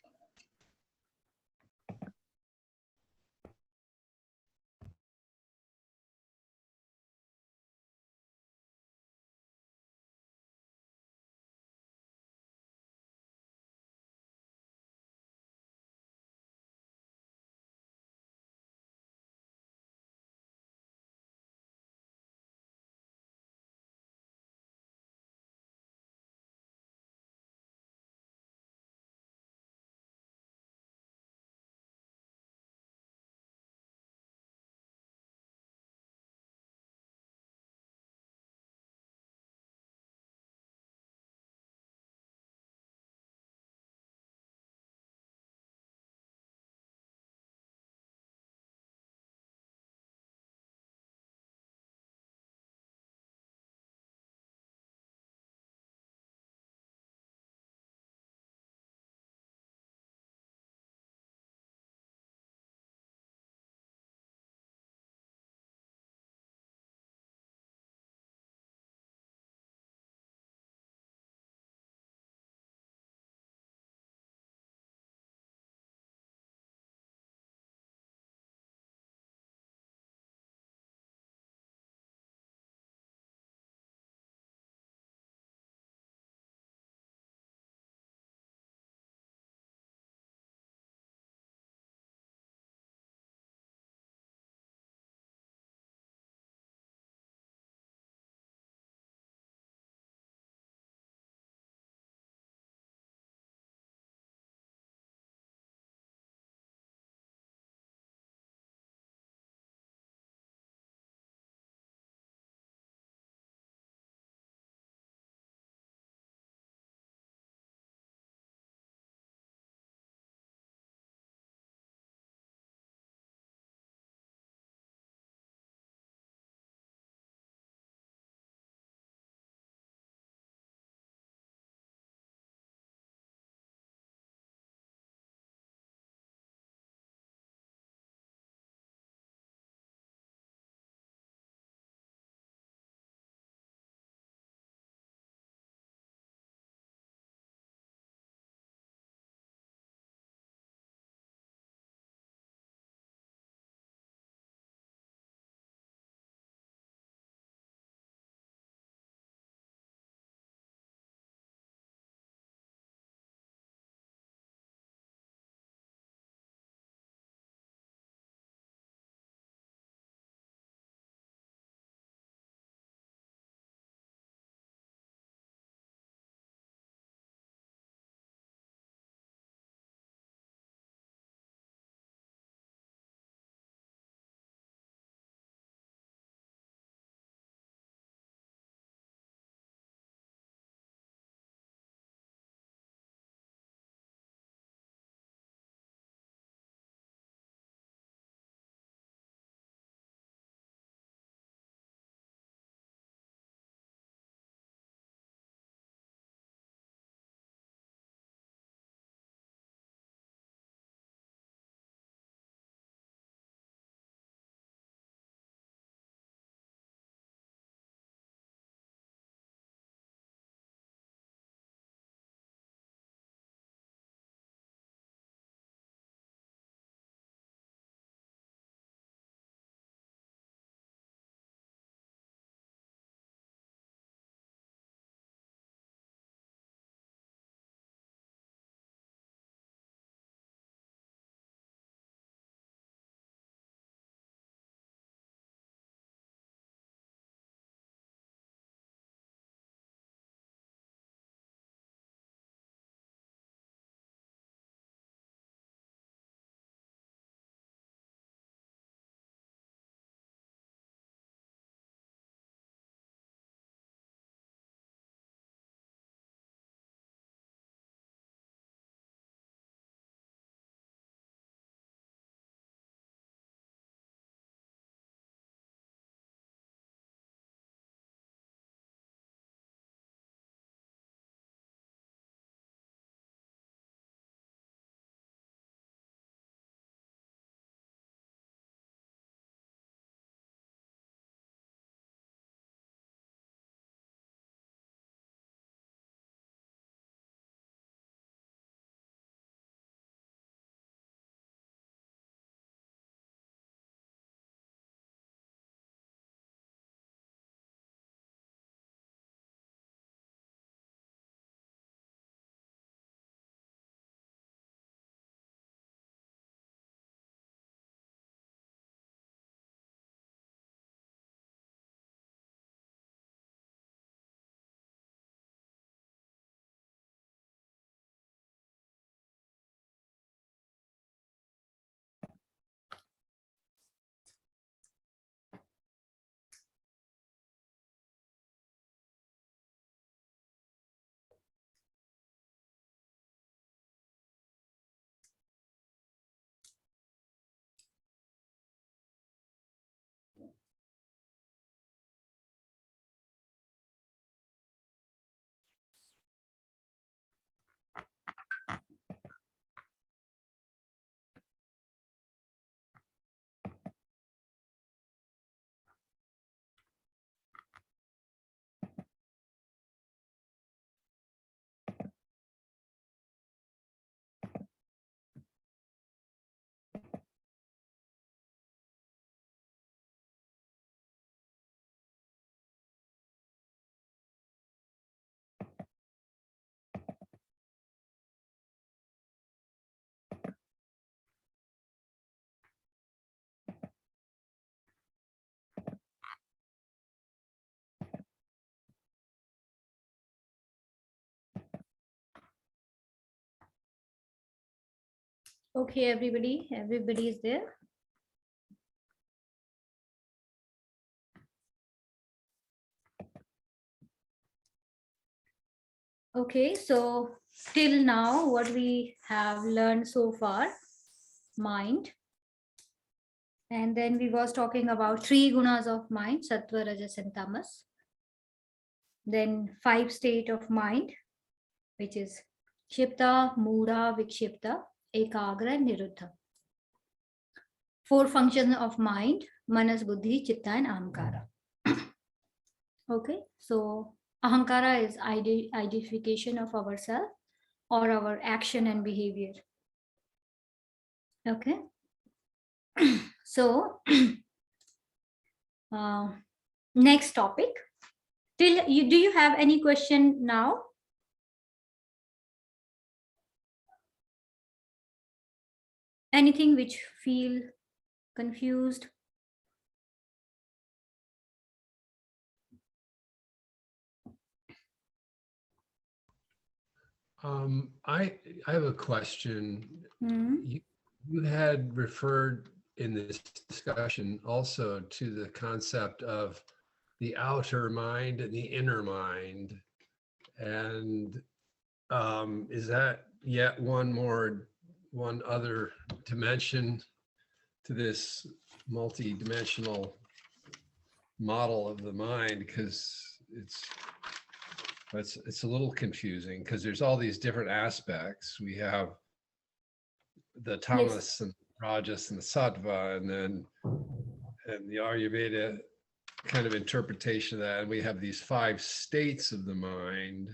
Okay, everybody is there. Okay, so till now, what we have learned so far, mind. And then we was talking about 3 gunas of mind, sattva, rajas, and tamas. Then 5 state of mind, which is Kshipta, Mudha, Vikshipta, Ekagra, and Niruddha. 4 functions of mind, Manas, Buddhi, Chitta, and Ahankara. Okay, so Ahankara is identification of ourselves or our action and behavior. Okay, so next topic. Do you have any question now? Anything which feel confused? I have a question. Hmm. You had referred in this discussion also to the concept of the outer mind and the inner mind. And is that yet one other dimension to this multi-dimensional model of the mind? Because it's a little confusing because there's all these different aspects. We have the tamas and rajas and the sattva, and the Ayurveda kind of interpretation of that. And we have these 5 states of the mind.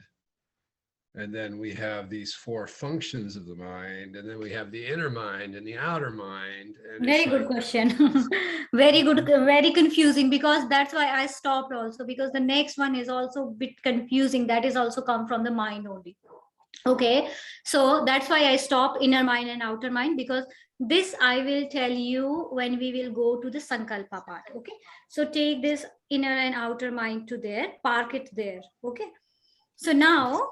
And then we have these 4 functions of the mind. And then we have the inner mind and the outer mind. And Very good question. Very good, very confusing, because that's why I stopped also, because the next one is also a bit confusing. That is also come from the mind only. Okay, so that's why I stopped inner mind and outer mind, because this I will tell you when we will go to the Sankalpa part. Okay, so take this inner and outer mind to there, park it there. Okay, so now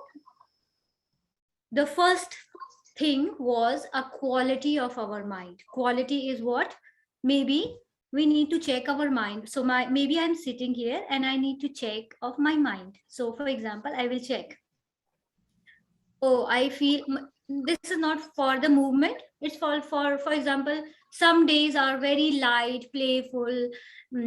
the first thing was a quality of our mind. Quality is what? Maybe we need to check our mind. So maybe I'm sitting here and I need to check of my mind. So for example, I will check. Oh, I feel this is not for the movement. It's for example, some days are very light, playful,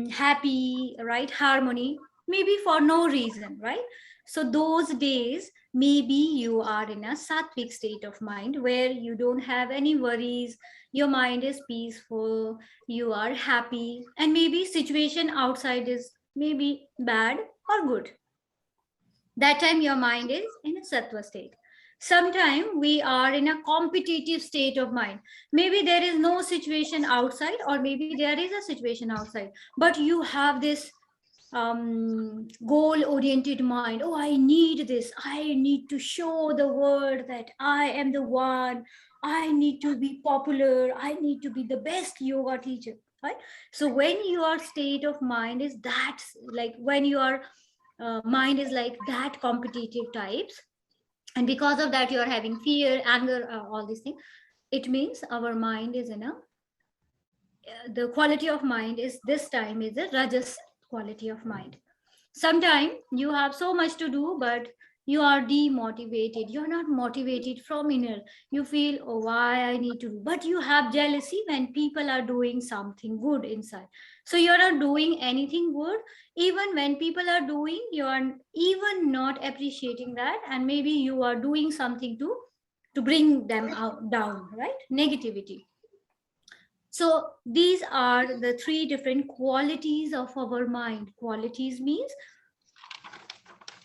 happy, right? Harmony, maybe for no reason, right? So those days, maybe you are in a sattvic state of mind where you don't have any worries. Your mind is peaceful. You are happy, and maybe situation outside is maybe bad or good. That time your mind is in a sattva state. Sometimes we are in a competitive state of mind. Maybe there is no situation outside, or maybe there is a situation outside, but you have this goal-oriented mind. Oh, I need this. I need to show the world that I am the one. I need to be popular. I need to be the best yoga teacher, right? So when your state of mind is that, like when your mind is like that competitive types, and because of that you are having fear, anger, all these things, it means our mind is in a the quality of mind is this time is a rajas quality of mind. Sometimes you have so much to do, but you are demotivated. You're not motivated from inner. You feel, oh, why I need to do, but you have jealousy when people are doing something good inside. So you're not doing anything good. Even when people are doing, you are even not appreciating that, and maybe you are doing something to bring them out down, right? Negativity. So these are the 3 different qualities of our mind. Qualities means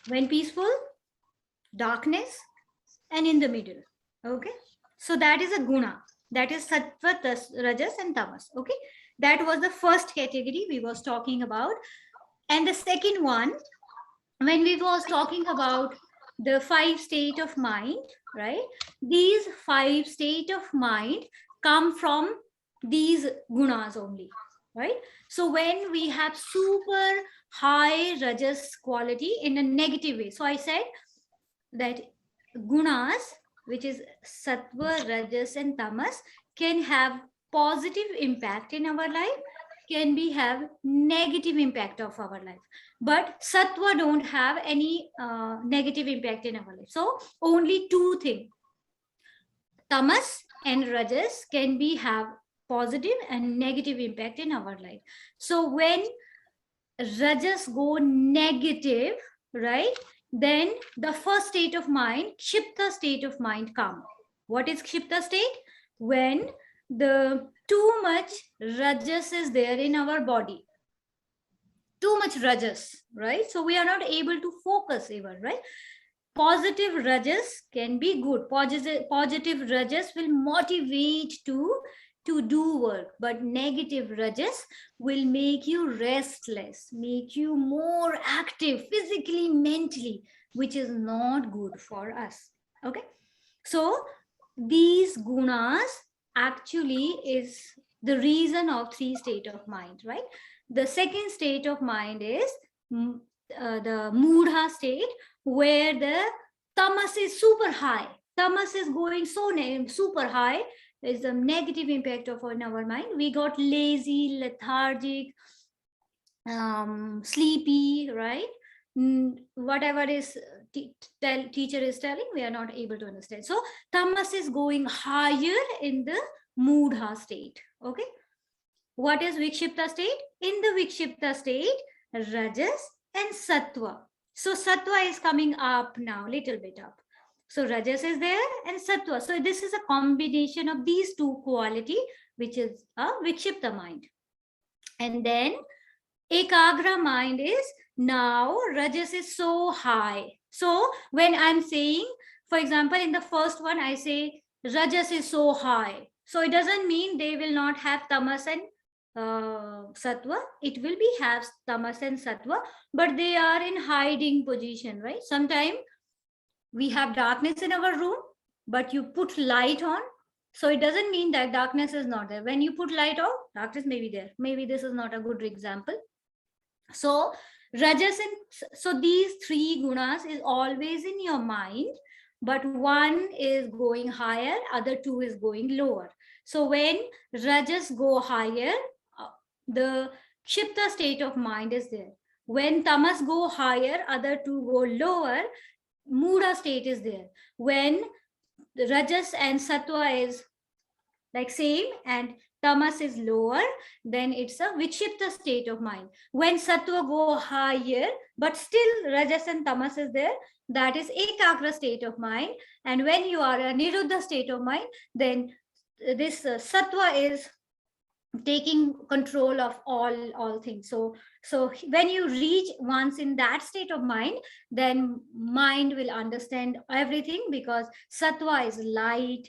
when peaceful, darkness, and in the middle. Okay, so that is a guna. That is sattva, rajas, and tamas. Okay, that was the first category we was talking about. And the second one, when we was talking about the 5 state of mind, right? These 5 state of mind come from these gunas only, right? So when we have super high rajas quality in a negative way, so I said that gunas, which is sattva, rajas, and tamas, can have positive impact in our life, can be have negative impact of our life. But sattva don't have any negative impact in our life. So only two things, tamas and rajas, can be have positive and negative impact in our life. So when rajas go negative, right, then the first state of mind, kshipta state of mind, come. What is kshipta state? When the too much rajas is there in our body, too much rajas, right? So we are not able to focus even, right? Positive rajas can be good. Positive rajas will motivate to do work, but negative rajas will make you restless, make you more active physically, mentally, which is not good for us. Okay, so these gunas actually is the reason of three state of mind, right? The second state of mind is the mudha state, where the tamas is super high. Tamas is going so super high. There's a negative impact of on our mind. We got lazy, lethargic, sleepy, right? Whatever is teacher is telling, we are not able to understand. So tamas is going higher in the mudha state. Okay, what is vikshipta state? In the vikshipta state, rajas and sattva. So sattva is coming up now, little bit up. So rajas is there and sattva. So this is a combination of these two quality, which is a vikshipta mind. And then ekagra mind is, now rajas is so high. So when I'm saying, for example, in the first one, I say rajas is so high. So it doesn't mean they will not have tamas and sattva. It will be have tamas and sattva, but they are in hiding position, right? Sometimes we have darkness in our room, but you put light on. So it doesn't mean that darkness is not there. When you put light on, darkness may be there. Maybe this is not a good example. So rajas and so these three gunas is always in your mind, but one is going higher, other two is going lower. So when rajas go higher, the kshipta state of mind is there. When tamas go higher, other two go lower, mudha state is there. When the rajas and sattva is like same and tamas is lower, then it's a vikshipta state of mind. When sattva go higher, but still rajas and tamas is there, that is ekagra state of mind. And when you are a niruddha state of mind, then this sattva is taking control of all things. So when you reach once in that state of mind, then mind will understand everything, because sattva is light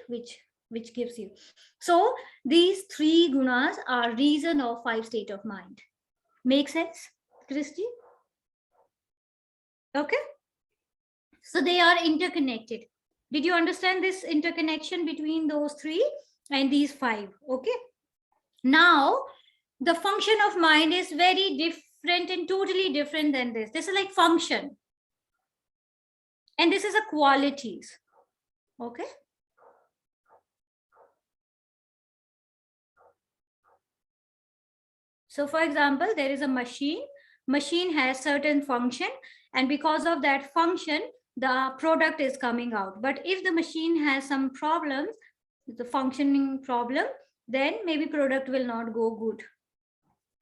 which gives you. So these three gunas are reason of 5 state of mind. Make sense, Christy? Okay, so they are interconnected. Did you understand this interconnection between those three and these 5? Okay, now the function of mind is very different and totally different than this. This is like function, and this is a qualities. Okay, so for example, there is a machine has certain function, and because of that function the product is coming out. But if the machine has some problems, the functioning problem, then maybe product will not go good.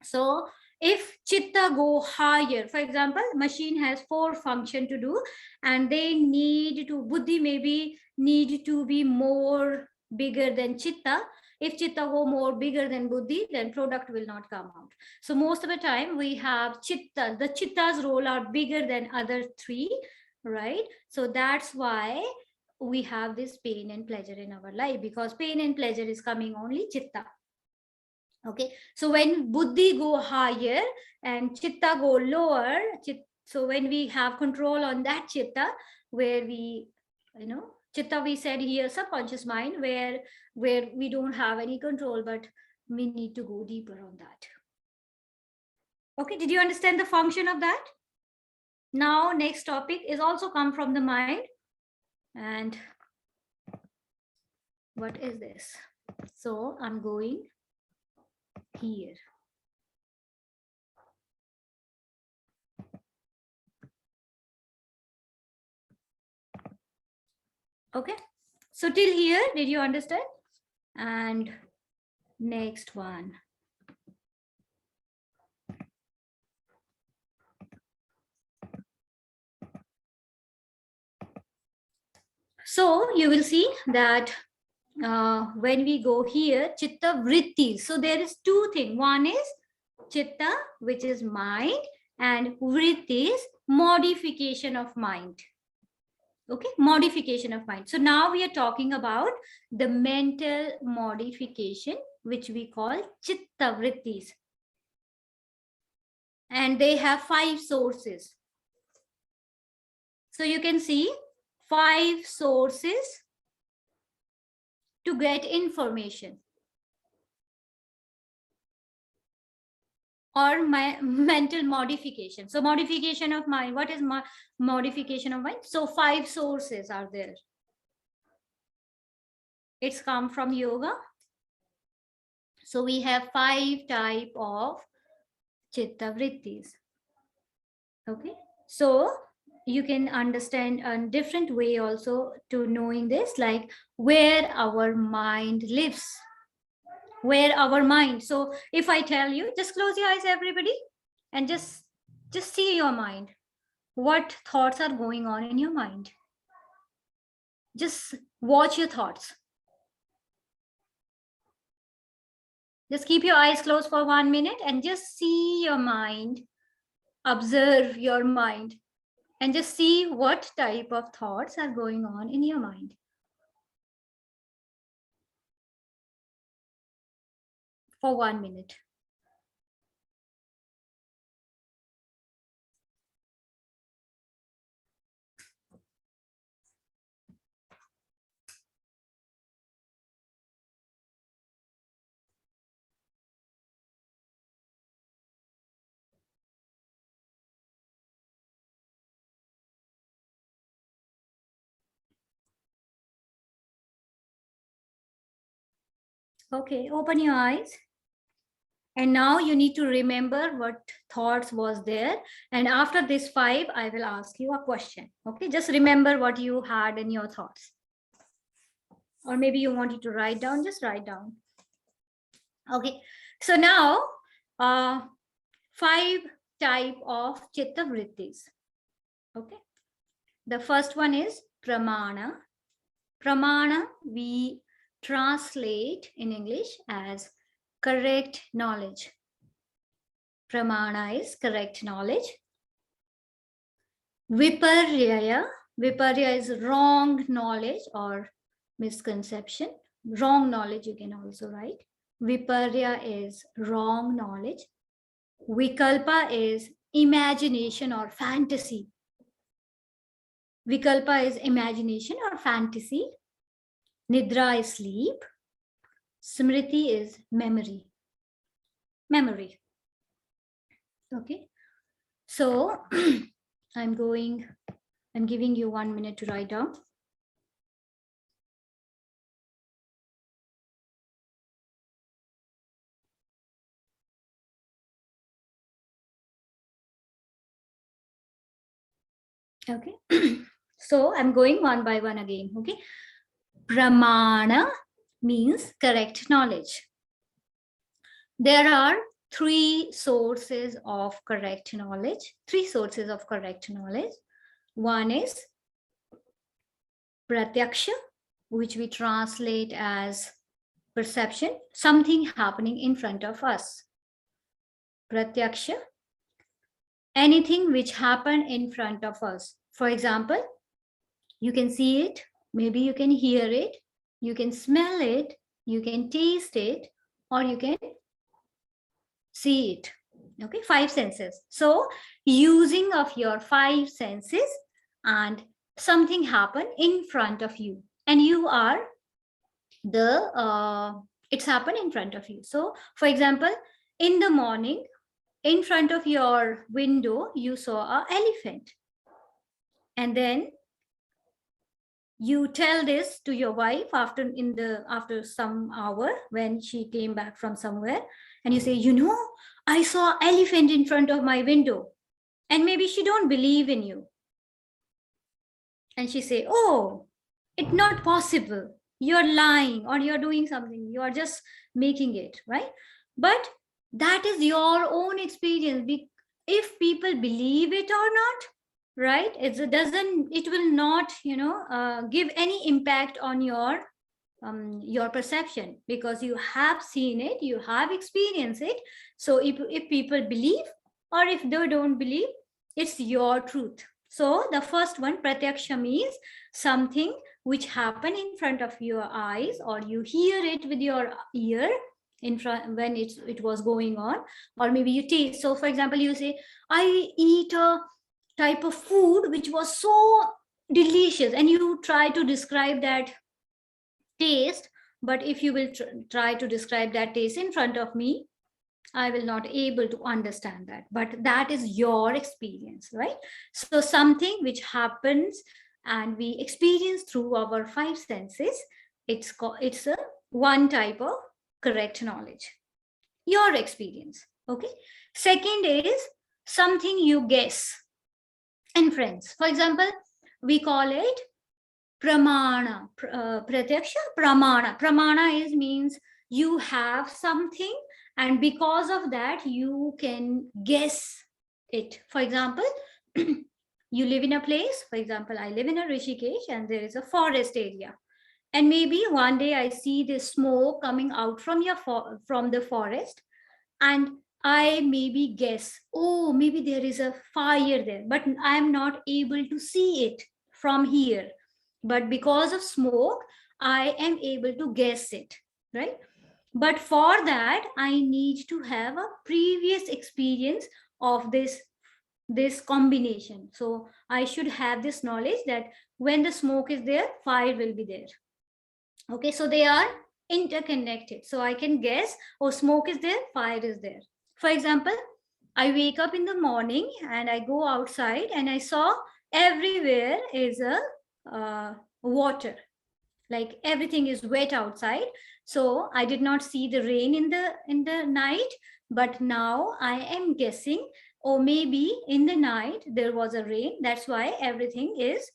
So if chitta go higher, for example, machine has 4 function to do, and they need to, buddhi maybe need to be more bigger than chitta. If chitta go more bigger than buddhi, then product will not come out. So most of the time we have chitta, the chitta's role are bigger than other 3, right? So that's why we have this pain and pleasure in our life, because pain and pleasure is coming only chitta. Okay, so when buddhi go higher and chitta go lower, so when we have control on that chitta, where we, chitta we said here, subconscious mind, where we don't have any control, but we need to go deeper on that. Okay, did you understand the function of that? Now next topic is also come from the mind, and what is this? So I'm going here. Okay, so till here, did you understand? And next one. So you will see that when we go here, chitta vritti. So there is two things. One is chitta, which is mind, and vritti is modification of mind. Okay, modification of mind. So now we are talking about the mental modification, which we call chitta vrittis. And they have 5 sources. So you can see 5 sources to get information. Or my mental modification. So modification of mind. What is modification of mind? So 5 sources are there. It's come from yoga. So we have 5 type of chitta vrittis. Okay. So you can understand a different way also to knowing this, like where our mind lives. Where our mind. So if I tell you, just close your eyes, everybody, and just see your mind. What thoughts are going on in your mind? Just watch your thoughts. Just keep your eyes closed for 1 minute and just see your mind. Observe your mind and just see what type of thoughts are going on in your mind. For 1 minute. Okay, open your eyes. And now you need to remember what thoughts was there. And after this 5, I will ask you a question. Okay, just remember what you had in your thoughts. Or maybe you wanted to write down, just write down. Okay, so now 5 type of chitta vrittis. Okay, the first one is pramana. Pramana we translate in English as correct knowledge. Pramana is correct knowledge. Viparya. Viparya is wrong knowledge or misconception. Wrong knowledge you can also write. Viparya is wrong knowledge. Vikalpa is imagination or fantasy. Vikalpa is imagination or fantasy. Nidra is sleep. Smriti is memory. Memory. Okay. So I'm giving you 1 minute to write down. Okay. So I'm going one by one again. Okay. Pramana means correct knowledge. There are 3 sources of correct knowledge. 3 sources of correct knowledge. One is pratyaksha, which we translate as perception, something happening in front of us. Pratyaksha, anything which happened in front of us. For example, you can see it, maybe you can hear it, you can smell it, you can taste it, or you can see it. Okay, 5 senses. So using of your 5 senses and something happened in front of you and you are it's happened in front of you. So for example, in the morning, in front of your window, you saw an elephant. And then you tell this to your wife after some hour when she came back from somewhere, and you say, I saw elephant in front of my window, and maybe she don't believe in you, and she say, oh, it's not possible, you're lying, or you're doing something, you are just making it, right? But that is your own experience. If people believe it or not, right, it will not give any impact on your perception, because you have seen it, you have experienced it. So if people believe or if they don't believe, it's your truth. So the first one, pratyaksha, means something which happened in front of your eyes, or you hear it with your ear in front when it was going on, or maybe you taste. So for example, you say, I eat a type of food which was so delicious, and you try to describe that taste. But if you will try to describe that taste in front of me, I will not able to understand that. But that is your experience, right? So something which happens and we experience through our five senses, it's a one type of correct knowledge, your experience. Okay. Second is something you guess. And friends, for example, we call it pramana, pratyaksha, pramana. Pramana means you have something, and because of that you can guess it. For example, you live in a place, for example, I live in a Rishikesh, and there is a forest area, and maybe one day I see this smoke coming out from the forest, and I maybe guess, oh, maybe there is a fire there, but I am not able to see it from here. But because of smoke, I am able to guess it, right? But for that, I need to have a previous experience of this combination. So I should have this knowledge that when the smoke is there, fire will be there. Okay, so they are interconnected. So I can guess, oh, smoke is there, fire is there. For example, I wake up in the morning and I go outside and I saw everywhere is a water, like everything is wet outside. So I did not see the rain in the night, but now I am guessing, or maybe in the night there was a rain, that's why everything is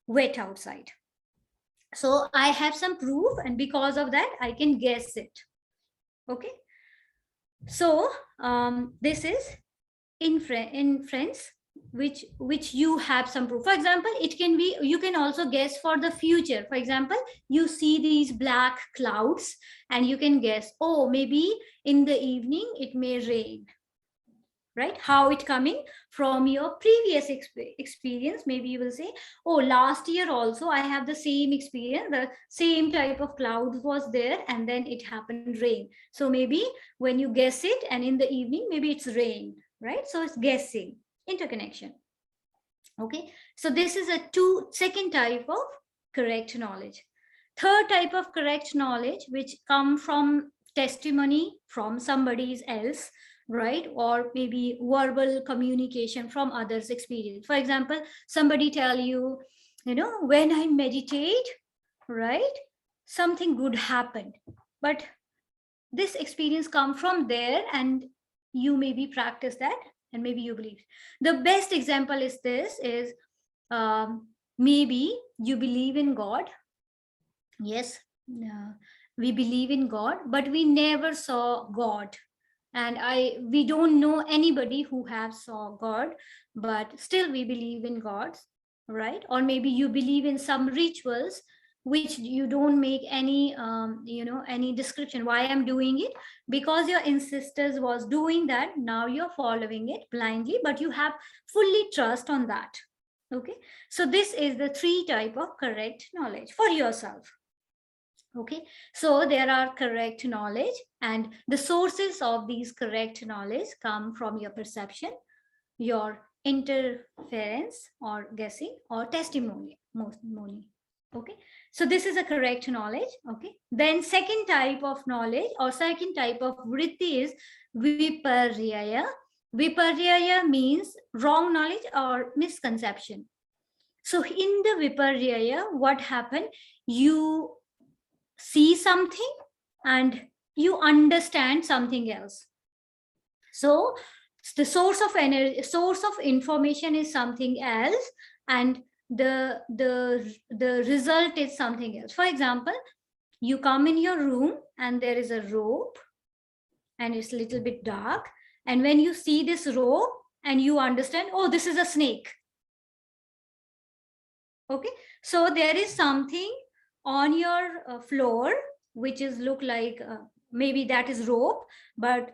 wet outside. So I have some proof, and because of that I can guess it. Okay, so this is inference, which you have some proof. For example, it can be, you can also guess for the future. For example, you see these black clouds and you can guess, oh, maybe in the evening it may rain, right? How it coming? From your previous experience. Maybe you will say, oh, last year also I have the same experience, the same type of cloud was there, and then it happened rain. So maybe when you guess it and in the evening maybe it's rain, right? So it's guessing, interconnection. Okay, so this is a second type of correct knowledge. Third type of correct knowledge, which come from testimony from somebody else, right? Or maybe verbal communication from others' experience. For example, somebody tell you, when I meditate, right, something good happened. But this experience come from there, and you maybe practice that, and maybe you believe. The best example is this is maybe you believe in God. Yes, we believe in God, but we never saw God. And we don't know anybody who have saw God, but still we believe in God, right? Or maybe you believe in some rituals which you don't make any any description why I'm doing it, because your ancestors was doing that. Now you're following it blindly, but you have fully trust on that. Okay, so this is the three type of correct knowledge for yourself. Okay, so there are correct knowledge, and the sources of these correct knowledge come from your perception, your interference or guessing, or testimony. Okay, so this is a correct knowledge. Okay, then second type of knowledge or second type of vritti is viparyaya. Viparyaya means wrong knowledge or misconception. So in the Viparya, what happened? You see something and you understand something else. So the source of energy, source of information is something else, and the result is something else. For example, you come in your room and there is a rope and it's a little bit dark, and when you see this rope and you understand, oh, this is a snake. Okay, so there is something on your floor which is look like maybe that is rope, but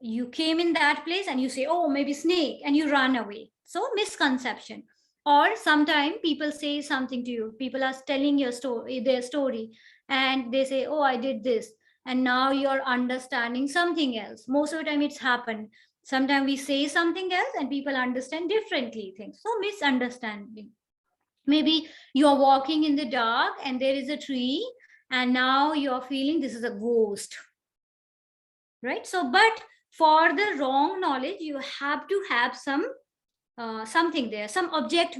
you came in that place and you say, oh, maybe snake, and you run away. So misconception. Or sometimes people say something to you, people are telling your story, their story, and they say, oh, I did this, and now you're understanding something else. Most of the time it's happened. Sometimes we say something else and people understand differently things. So misunderstanding. Maybe you're walking in the dark and there is a tree, and now you're feeling this is a ghost, right? So, but for the wrong knowledge, you have to have some something there, some object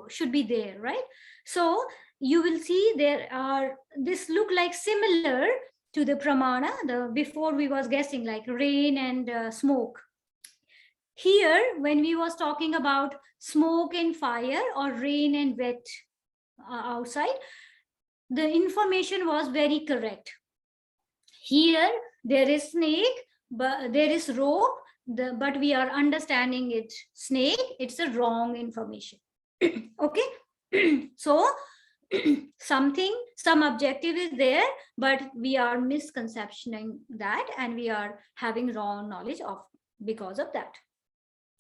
should be there, right? So you will see there are, this look like similar to the pramana, the before we was guessing like rain and smoke. Here, when we was talking about smoke and fire or rain and wet outside, the information was very correct. Here, there is snake, but there is rope, but we are understanding it snake. It's a wrong information. Okay, so some objective is there, but we are misconceptioning that, and we are having wrong knowledge of because of that.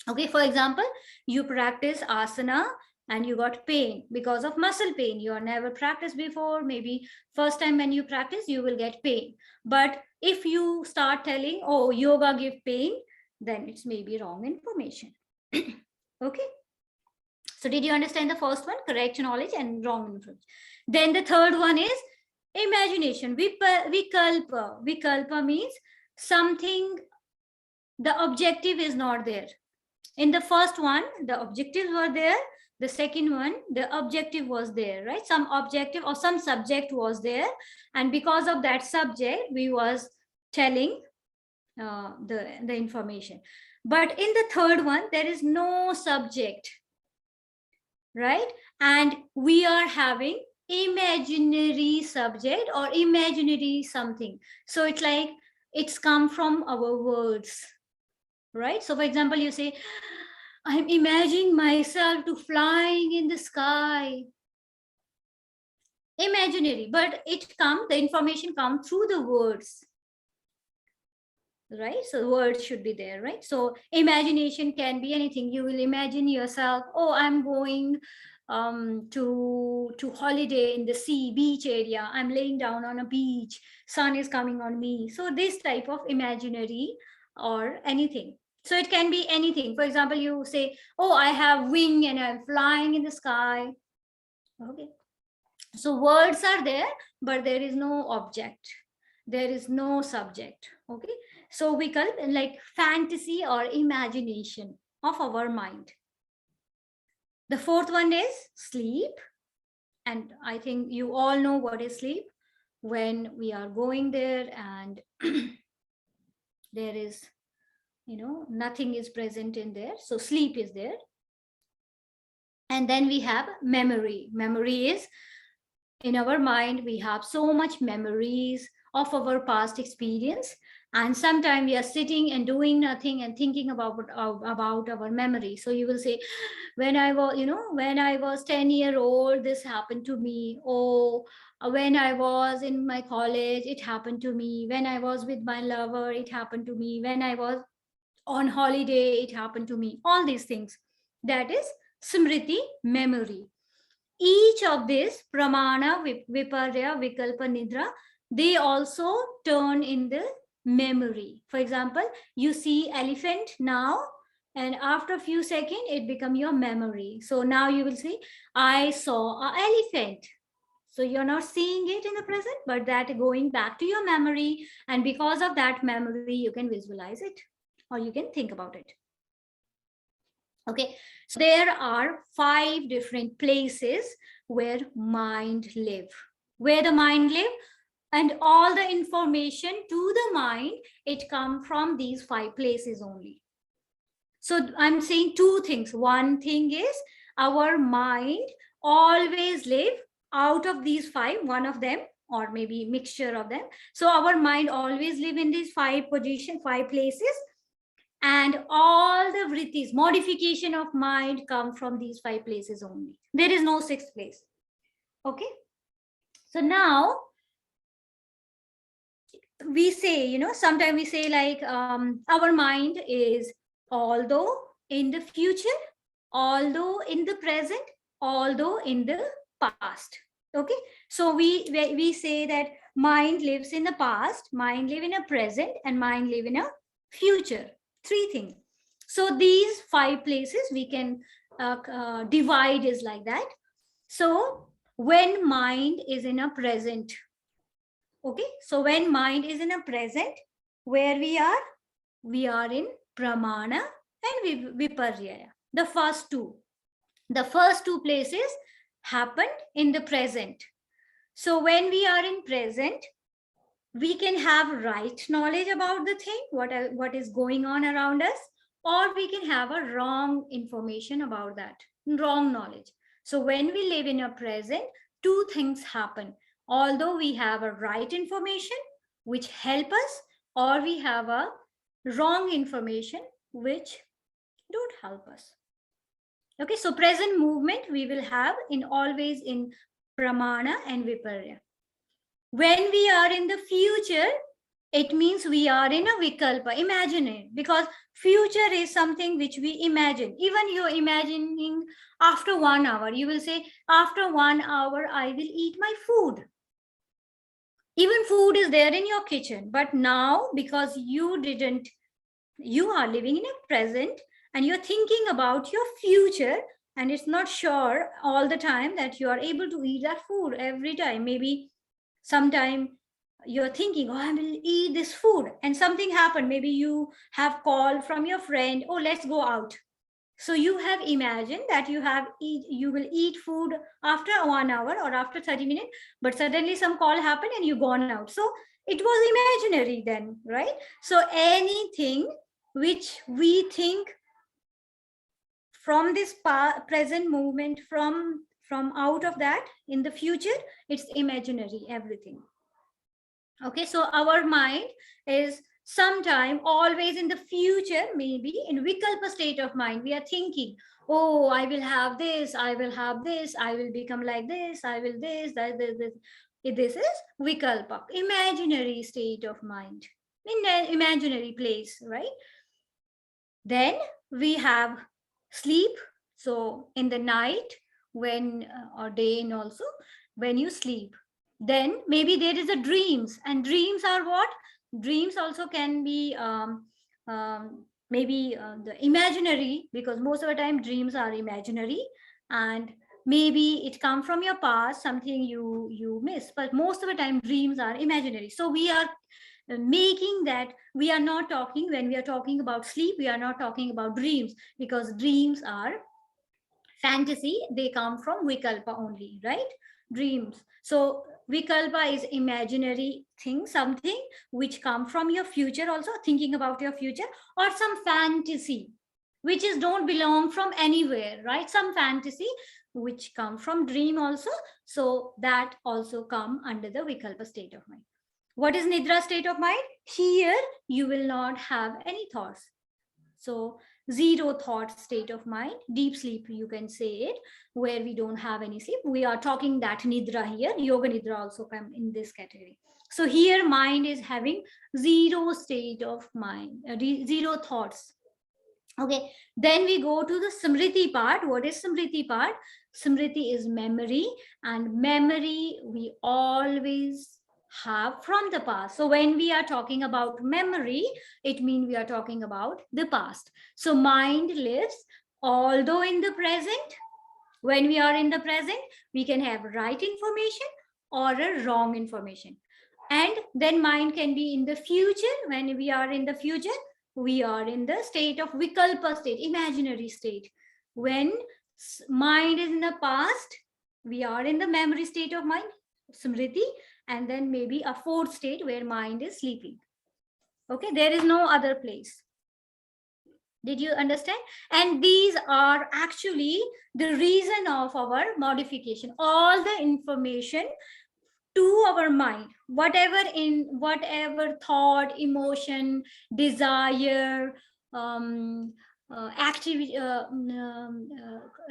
Okay, for example, you practice asana and you got pain because of muscle pain. You are never practiced before. Maybe first time when you practice, you will get pain. But if you start telling, oh, yoga give pain, then it's maybe wrong information. Okay. So did you understand the first one? Correct knowledge and wrong information. Then the third one is imagination. Vikalpa. Vikalpa means something, the objective is not there. In the first one, the objectives were there. The second one, the objective was there, right? Some objective or some subject was there. And because of that subject, we was telling the information. But in the third one, there is no subject, right? And we are having imaginary subject or imaginary something. So it's like it's come from our words, right? So for example, you say, I'm imagining myself to flying in the sky. Imaginary, but the information comes through the words, right? So words should be there, right? So imagination can be anything. You will imagine yourself, oh, I'm going to holiday in the sea, beach area. I'm laying down on a beach, sun is coming on me. So this type of imaginary or anything. So it can be anything. For example, you say, oh, I have wing and I'm flying in the sky. Okay. So words are there, but there is no object. There is no subject. Okay. So we call it like fantasy or imagination of our mind. The fourth one is sleep. And I think you all know what is sleep. When we are going there and there is, nothing is present in there. So sleep is there. And then we have memory. Memory is in our mind, we have so much memories of our past experience. And sometimes we are sitting and doing nothing and thinking about our memory. So you will say, when I was 10-year-old, this happened to me. Oh, when I was in my college, it happened to me. When I was with my lover, it happened to me. When I was on holiday, it happened to me. All these things. That is smriti, memory. Each of this, pramana, viparya, vikalpa, nidra, they also turn in the memory. For example, you see elephant now, and after a few seconds, it become your memory. So now you will see, I saw an elephant. So you're not seeing it in the present, but that going back to your memory. And because of that memory, you can visualize it or you can think about it. Okay, so there are 5 different places where mind live, where the mind live, and all the information to the mind, it come from these 5 places only. So I'm saying 2 things. One thing is our mind always live out of these 5, one of them, or maybe mixture of them. So our mind always live in these 5 position, 5 places, and all the vrittis, modification of mind, come from these 5 places only. There is no 6th place. Okay, so now we say, you know, sometimes we say like our mind is although in the future, although in the present, although in the past. Okay, so we say that mind lives in the past, mind live in a present, and mind live in a future. 3 things. So these 5 places we can divide is like that. So when mind is in a present, okay, so when mind is in a present, where we are in pramana and viparya. The first two places happened in the present. So when we are in present, we can have right knowledge about the thing, what is going on around us, or we can have a wrong information about that, wrong knowledge. So when we live in a present, 2 things happen. Although we have a right information which help us, or we have a wrong information which don't help us. Okay, so present movement we will have in always in pramana and viparya. When we are in the future, it means we are in a vikalpa, imaginary, because future is something which we imagine. Even you're imagining after 1 hour, you will say, after 1 hour, I will eat my food. Even food is there in your kitchen, but now because you are living in a present and you're thinking about your future, and it's not sure all the time that you are able to eat that food every time. Maybe sometime you're thinking, oh, I will eat this food, and something happened. Maybe you have called from your friend, oh, let's go out. So you have imagined that you will eat food after 1 hour or after 30 minutes, but suddenly some call happened and you gone out. So it was imaginary then, right? So anything which we think from this present movement, from out of that in the future, it's imaginary, everything. Okay, so our mind is sometime always in the future, maybe in vikalpa state of mind. We are thinking, oh, I will have this, I will have this, I will become like this, I will this, that, this. This is vikalpa, imaginary state of mind, in an imaginary place, right? Then we have sleep. So in the night, when or day, and also when you sleep, then maybe there is a dreams. And dreams are what? Dreams also can be maybe the imaginary, because most of the time dreams are imaginary, and maybe it come from your past, something you miss, but most of the time dreams are imaginary. So we are making that, we are not talking, when we are talking about sleep, we are not talking about dreams, because dreams are fantasy, they come from vikalpa only, right? Dreams. So vikalpa is imaginary thing, something which come from your future, also thinking about your future, or some fantasy which is don't belong from anywhere, right? Some fantasy which come from dream also. So that also come under the vikalpa state of mind. What is nidra state of mind? Here you will not have any thoughts. So zero thought state of mind, deep sleep, you can say it, where we don't have any sleep. We are talking that nidra here. Yoga nidra also come in this category. So here mind is having zero state of mind, zero thoughts. Okay, then we go to the smriti part. What is smriti part? Smriti is memory, and memory we always have from the past. So when we are talking about memory, it means we are talking about the past. So mind lives although in the present. When we are in the present, we can have right information or a wrong information. And then mind can be in the future. When we are in the future, we are in the state of vikalpa state, imaginary state. When mind is in the past, we are in the memory state of mind, smriti, and then maybe a fourth state where mind is sleeping. Okay, there is no other place. Did you understand? And these are actually the reason of our modification. All the information to our mind, whatever thought, emotion, desire, activity,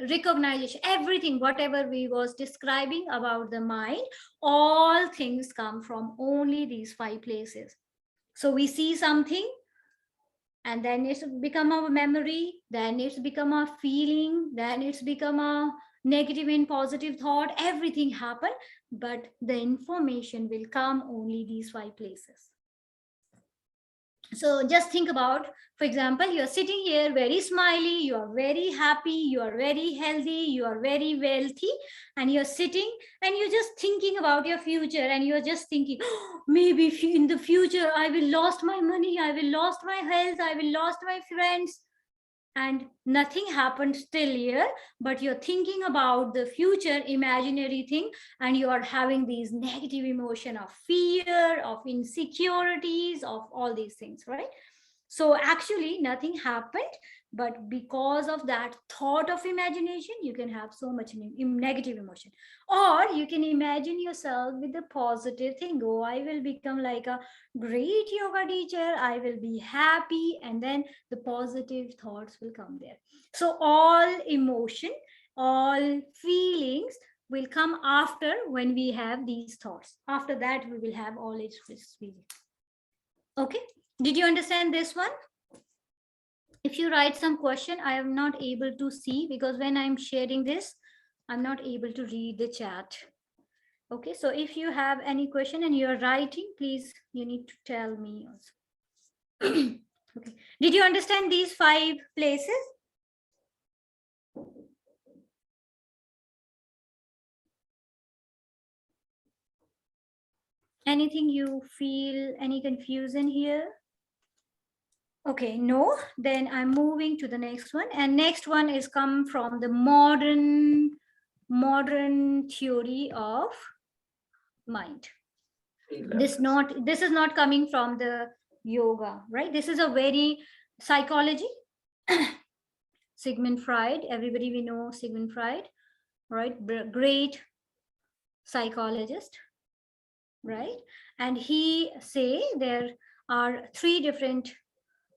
recognition, everything, whatever we was describing about the mind, all things come from only these 5 places. So we see something, and then it's become a memory, then it's become a feeling, then it's become a negative and positive thought, everything happen, but the information will come only these 5 places. So just think about, for example, you're sitting here very smiley, you are very happy, you are very healthy, you are very wealthy, and you're sitting and you're just thinking about your future, and you're just thinking, oh, maybe in the future I will lost my money, I will lost my health, I will lost my friends, and nothing happened still here, but you're thinking about the future imaginary thing, and you are having these negative emotion of fear, of insecurities, of all these things, right? So actually nothing happened, but because of that thought of imagination, you can have so much negative emotion. Or you can imagine yourself with the positive thing. Oh, I will become like a great yoga teacher, I will be happy, and then the positive thoughts will come there. So all emotion, all feelings will come after when we have these thoughts. After that, we will have all its feelings. Okay, did you understand this one? If you write some question, I am not able to see, because when I'm sharing this, I'm not able to read the chat. Okay, so if you have any question and you're writing, please, you need to tell me also. Okay, did you understand these 5 places? Anything you feel, any confusion here? Okay, no, then I'm moving to the next one. And next one is come from the modern theory of mind. This is not coming from the yoga, right? This is a very psychology. Sigmund Freud, everybody we know Sigmund Freud, right? Great psychologist, right? And he say there are 3 different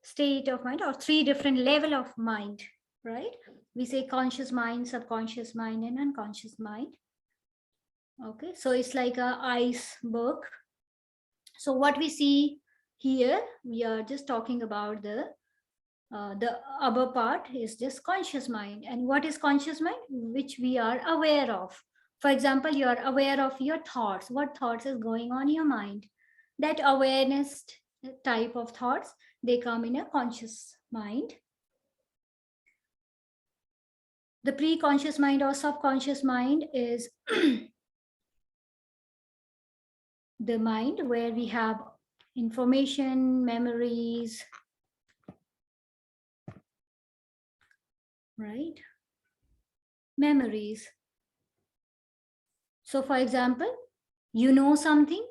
state of mind, or 3 different level of mind, right? We say conscious mind, subconscious mind, and unconscious mind. Okay, so it's like a iceberg. So what we see here, we are just talking about the upper part is just conscious mind. And what is conscious mind? Which we are aware of. For example, you are aware of your thoughts. What thoughts is going on in your mind? That awareness type of thoughts, they come in a conscious mind. The pre-conscious mind or subconscious mind is the mind where we have information, memories, right? Memories. So for example, you know something.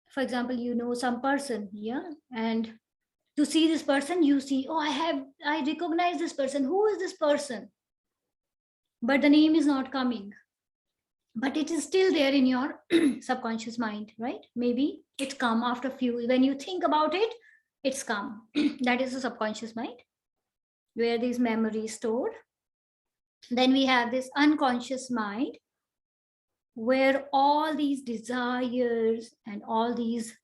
For example, you know some person, yeah, and to see this person, you see, oh, I recognize this person. Who is this person? But the name is not coming. But it is still there in your subconscious mind, right? Maybe it's come after few. When you think about it, it's come. That is the subconscious mind, where these memories stored. Then we have this unconscious mind, where all these desires and all these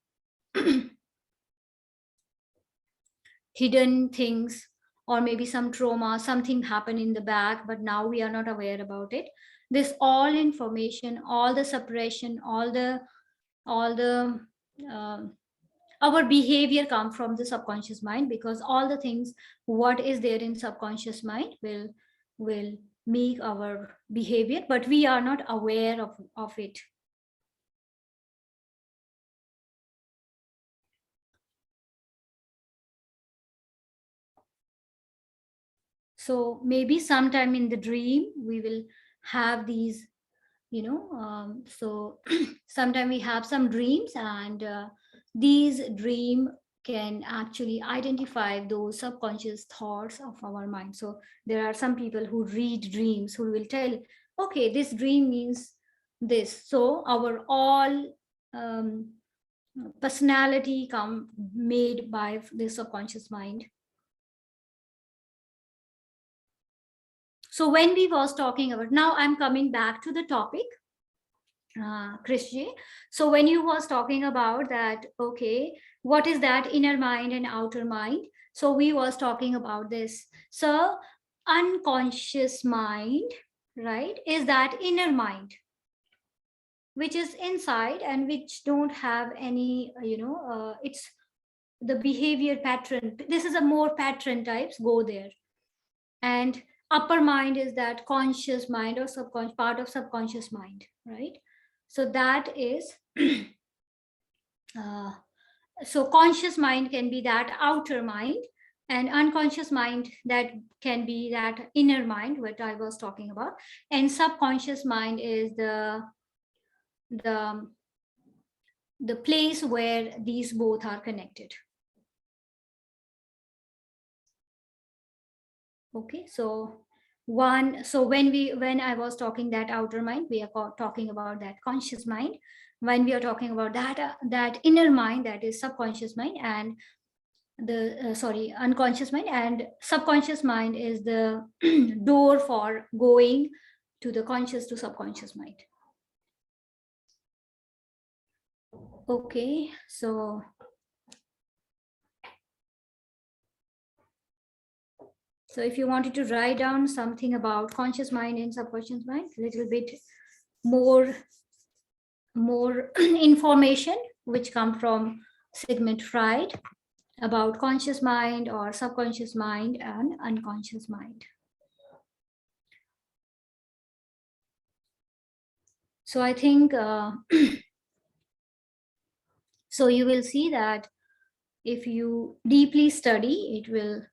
hidden things, or maybe some trauma, something happened in the back, but now we are not aware about it. This all information, all the suppression, all the our behavior come from the subconscious mind, because all the things what is there in subconscious mind will make our behavior, but we are not aware of it. So maybe sometime in the dream, we will have these, so sometime we have some dreams, and these dream can actually identify those subconscious thoughts of our mind. So there are some people who read dreams who will tell, okay, this dream means this. So our all personality come made by the subconscious mind. So when we was talking about, now I'm coming back to the topic, Krishji. So when you was talking about that, okay, what is that inner mind and outer mind? So we was talking about this. So unconscious mind, right, is that inner mind, which is inside and which don't have any, it's the behavior pattern. This is a more pattern types go there. And upper mind is that conscious mind or subconscious part of subconscious mind, right? So that is so conscious mind can be that outer mind, and unconscious mind that can be that inner mind, what I was talking about. And subconscious mind is the place where these both are connected. Okay, so when I was talking that outer mind, we are talking about that conscious mind. When we are talking about that inner mind, that is subconscious mind, and the unconscious mind, and subconscious mind is the door for going to the conscious to subconscious mind. Okay, so if you wanted to write down something about conscious mind and subconscious mind, a little bit more information which come from Sigmund Freud about conscious mind or subconscious mind and unconscious mind. So I think, so you will see that if you deeply study, it will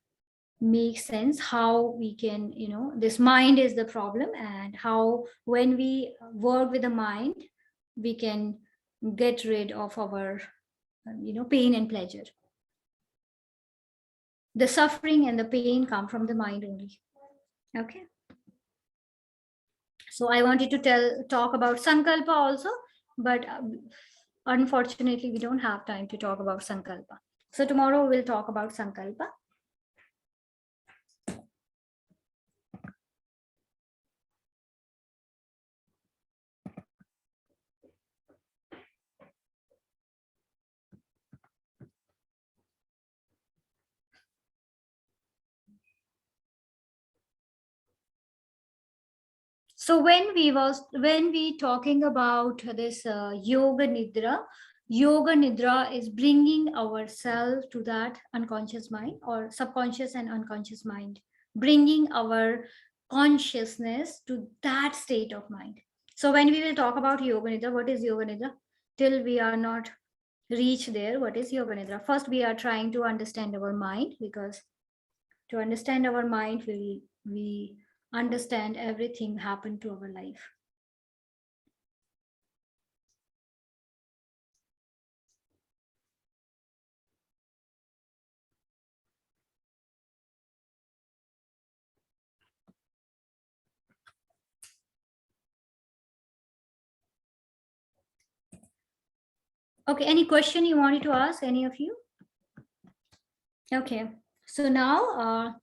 make sense how we can, this mind is the problem, and how when we work with the mind, we can get rid of our, pain and pleasure. The suffering and the pain come from the mind only. Okay. So I wanted to talk about Sankalpa also, but unfortunately, we don't have time to talk about Sankalpa. So tomorrow we'll talk about Sankalpa. So when we talking about this yoga nidra is bringing ourselves to that unconscious mind or subconscious and unconscious mind, bringing our consciousness to that state of mind. So when we will talk about yoga nidra, what is yoga nidra? Till we are not reach there, what is yoga nidra? First, we are trying to understand our mind, because to understand our mind, we understand everything happened to our life. Okay, any question you wanted to ask, any of you? Okay, so now,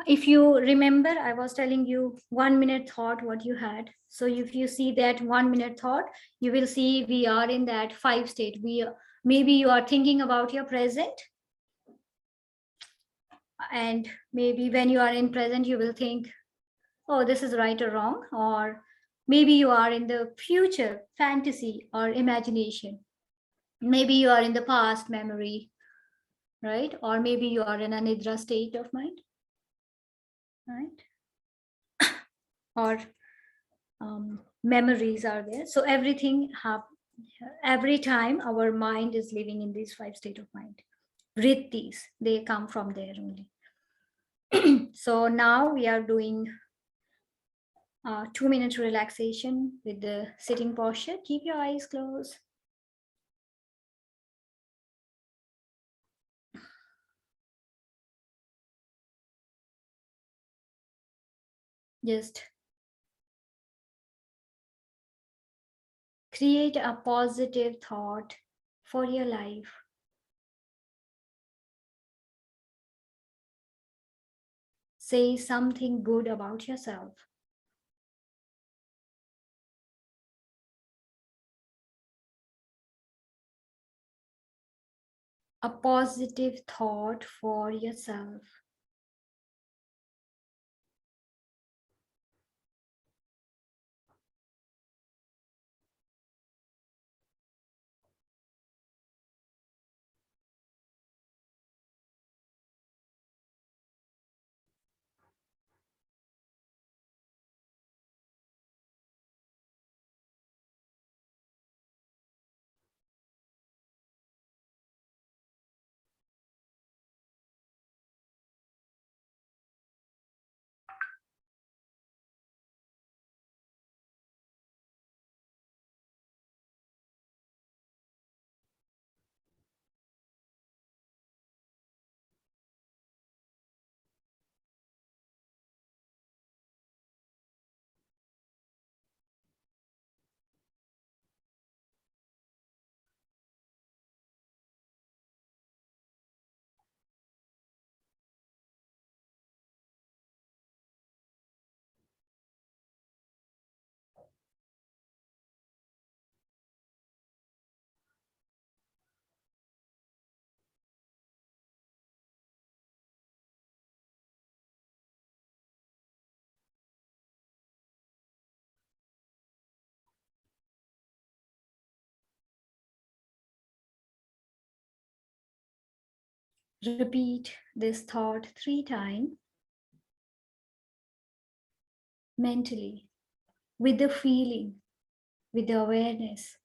if you remember, I was telling you 1 minute thought, what you had. So if you see that 1 minute thought, you will see we are in that 5 state. Maybe you are thinking about your present, and maybe when you are in present, you will think, oh, this is right or wrong, or maybe you are in the future, fantasy or imagination. Maybe you are in the past, memory, right? Or maybe you are in a nidra state of mind, right? Or memories are there. So every time our mind is living in these 5 states of mind. Vrittis, they come from there only. So now we are doing 2-minute relaxation with the sitting posture. Keep your eyes closed. Just create a positive thought for your life. Say something good about yourself. A positive thought for yourself. Repeat this thought 3 times mentally, with the feeling, with the awareness.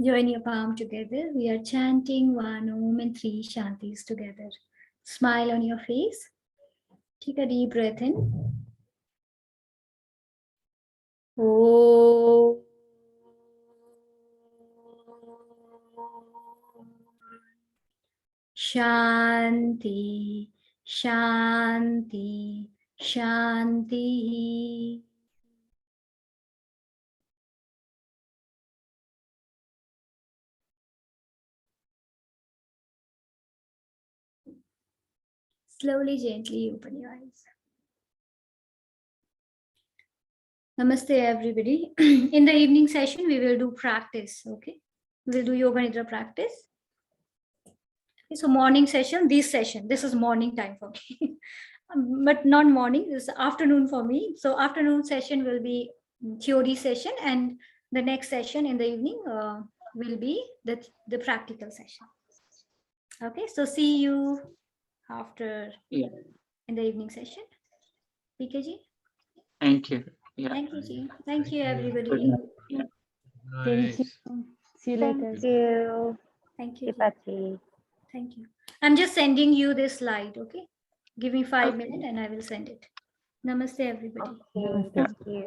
Join your palm together. We are chanting 1 Om and 3 Shantis together. Smile on your face. Take a deep breath in. Om. Shanti, Shanti, Shanti. Slowly, gently open your eyes. Namaste, everybody. In the evening session, we will do practice, okay? We will do Yoga Nidra practice. Okay, so morning session, this is morning time for me. But not morning, this is afternoon for me. So afternoon session will be theory session, and the next session in the evening will be the practical session. Okay, so see you after Yeah. in the evening session. PKG. Thank you. Yeah. Thank you, Ji. Thank you, Good everybody. night. Thank you. Nice. See you later. Thank you, Thank you. Ji. Deepati. Thank you. I'm just sending you this slide, okay? Give me 5 Okay. minutes and I will send it. Namaste, everybody. Okay, Namaste. thank you.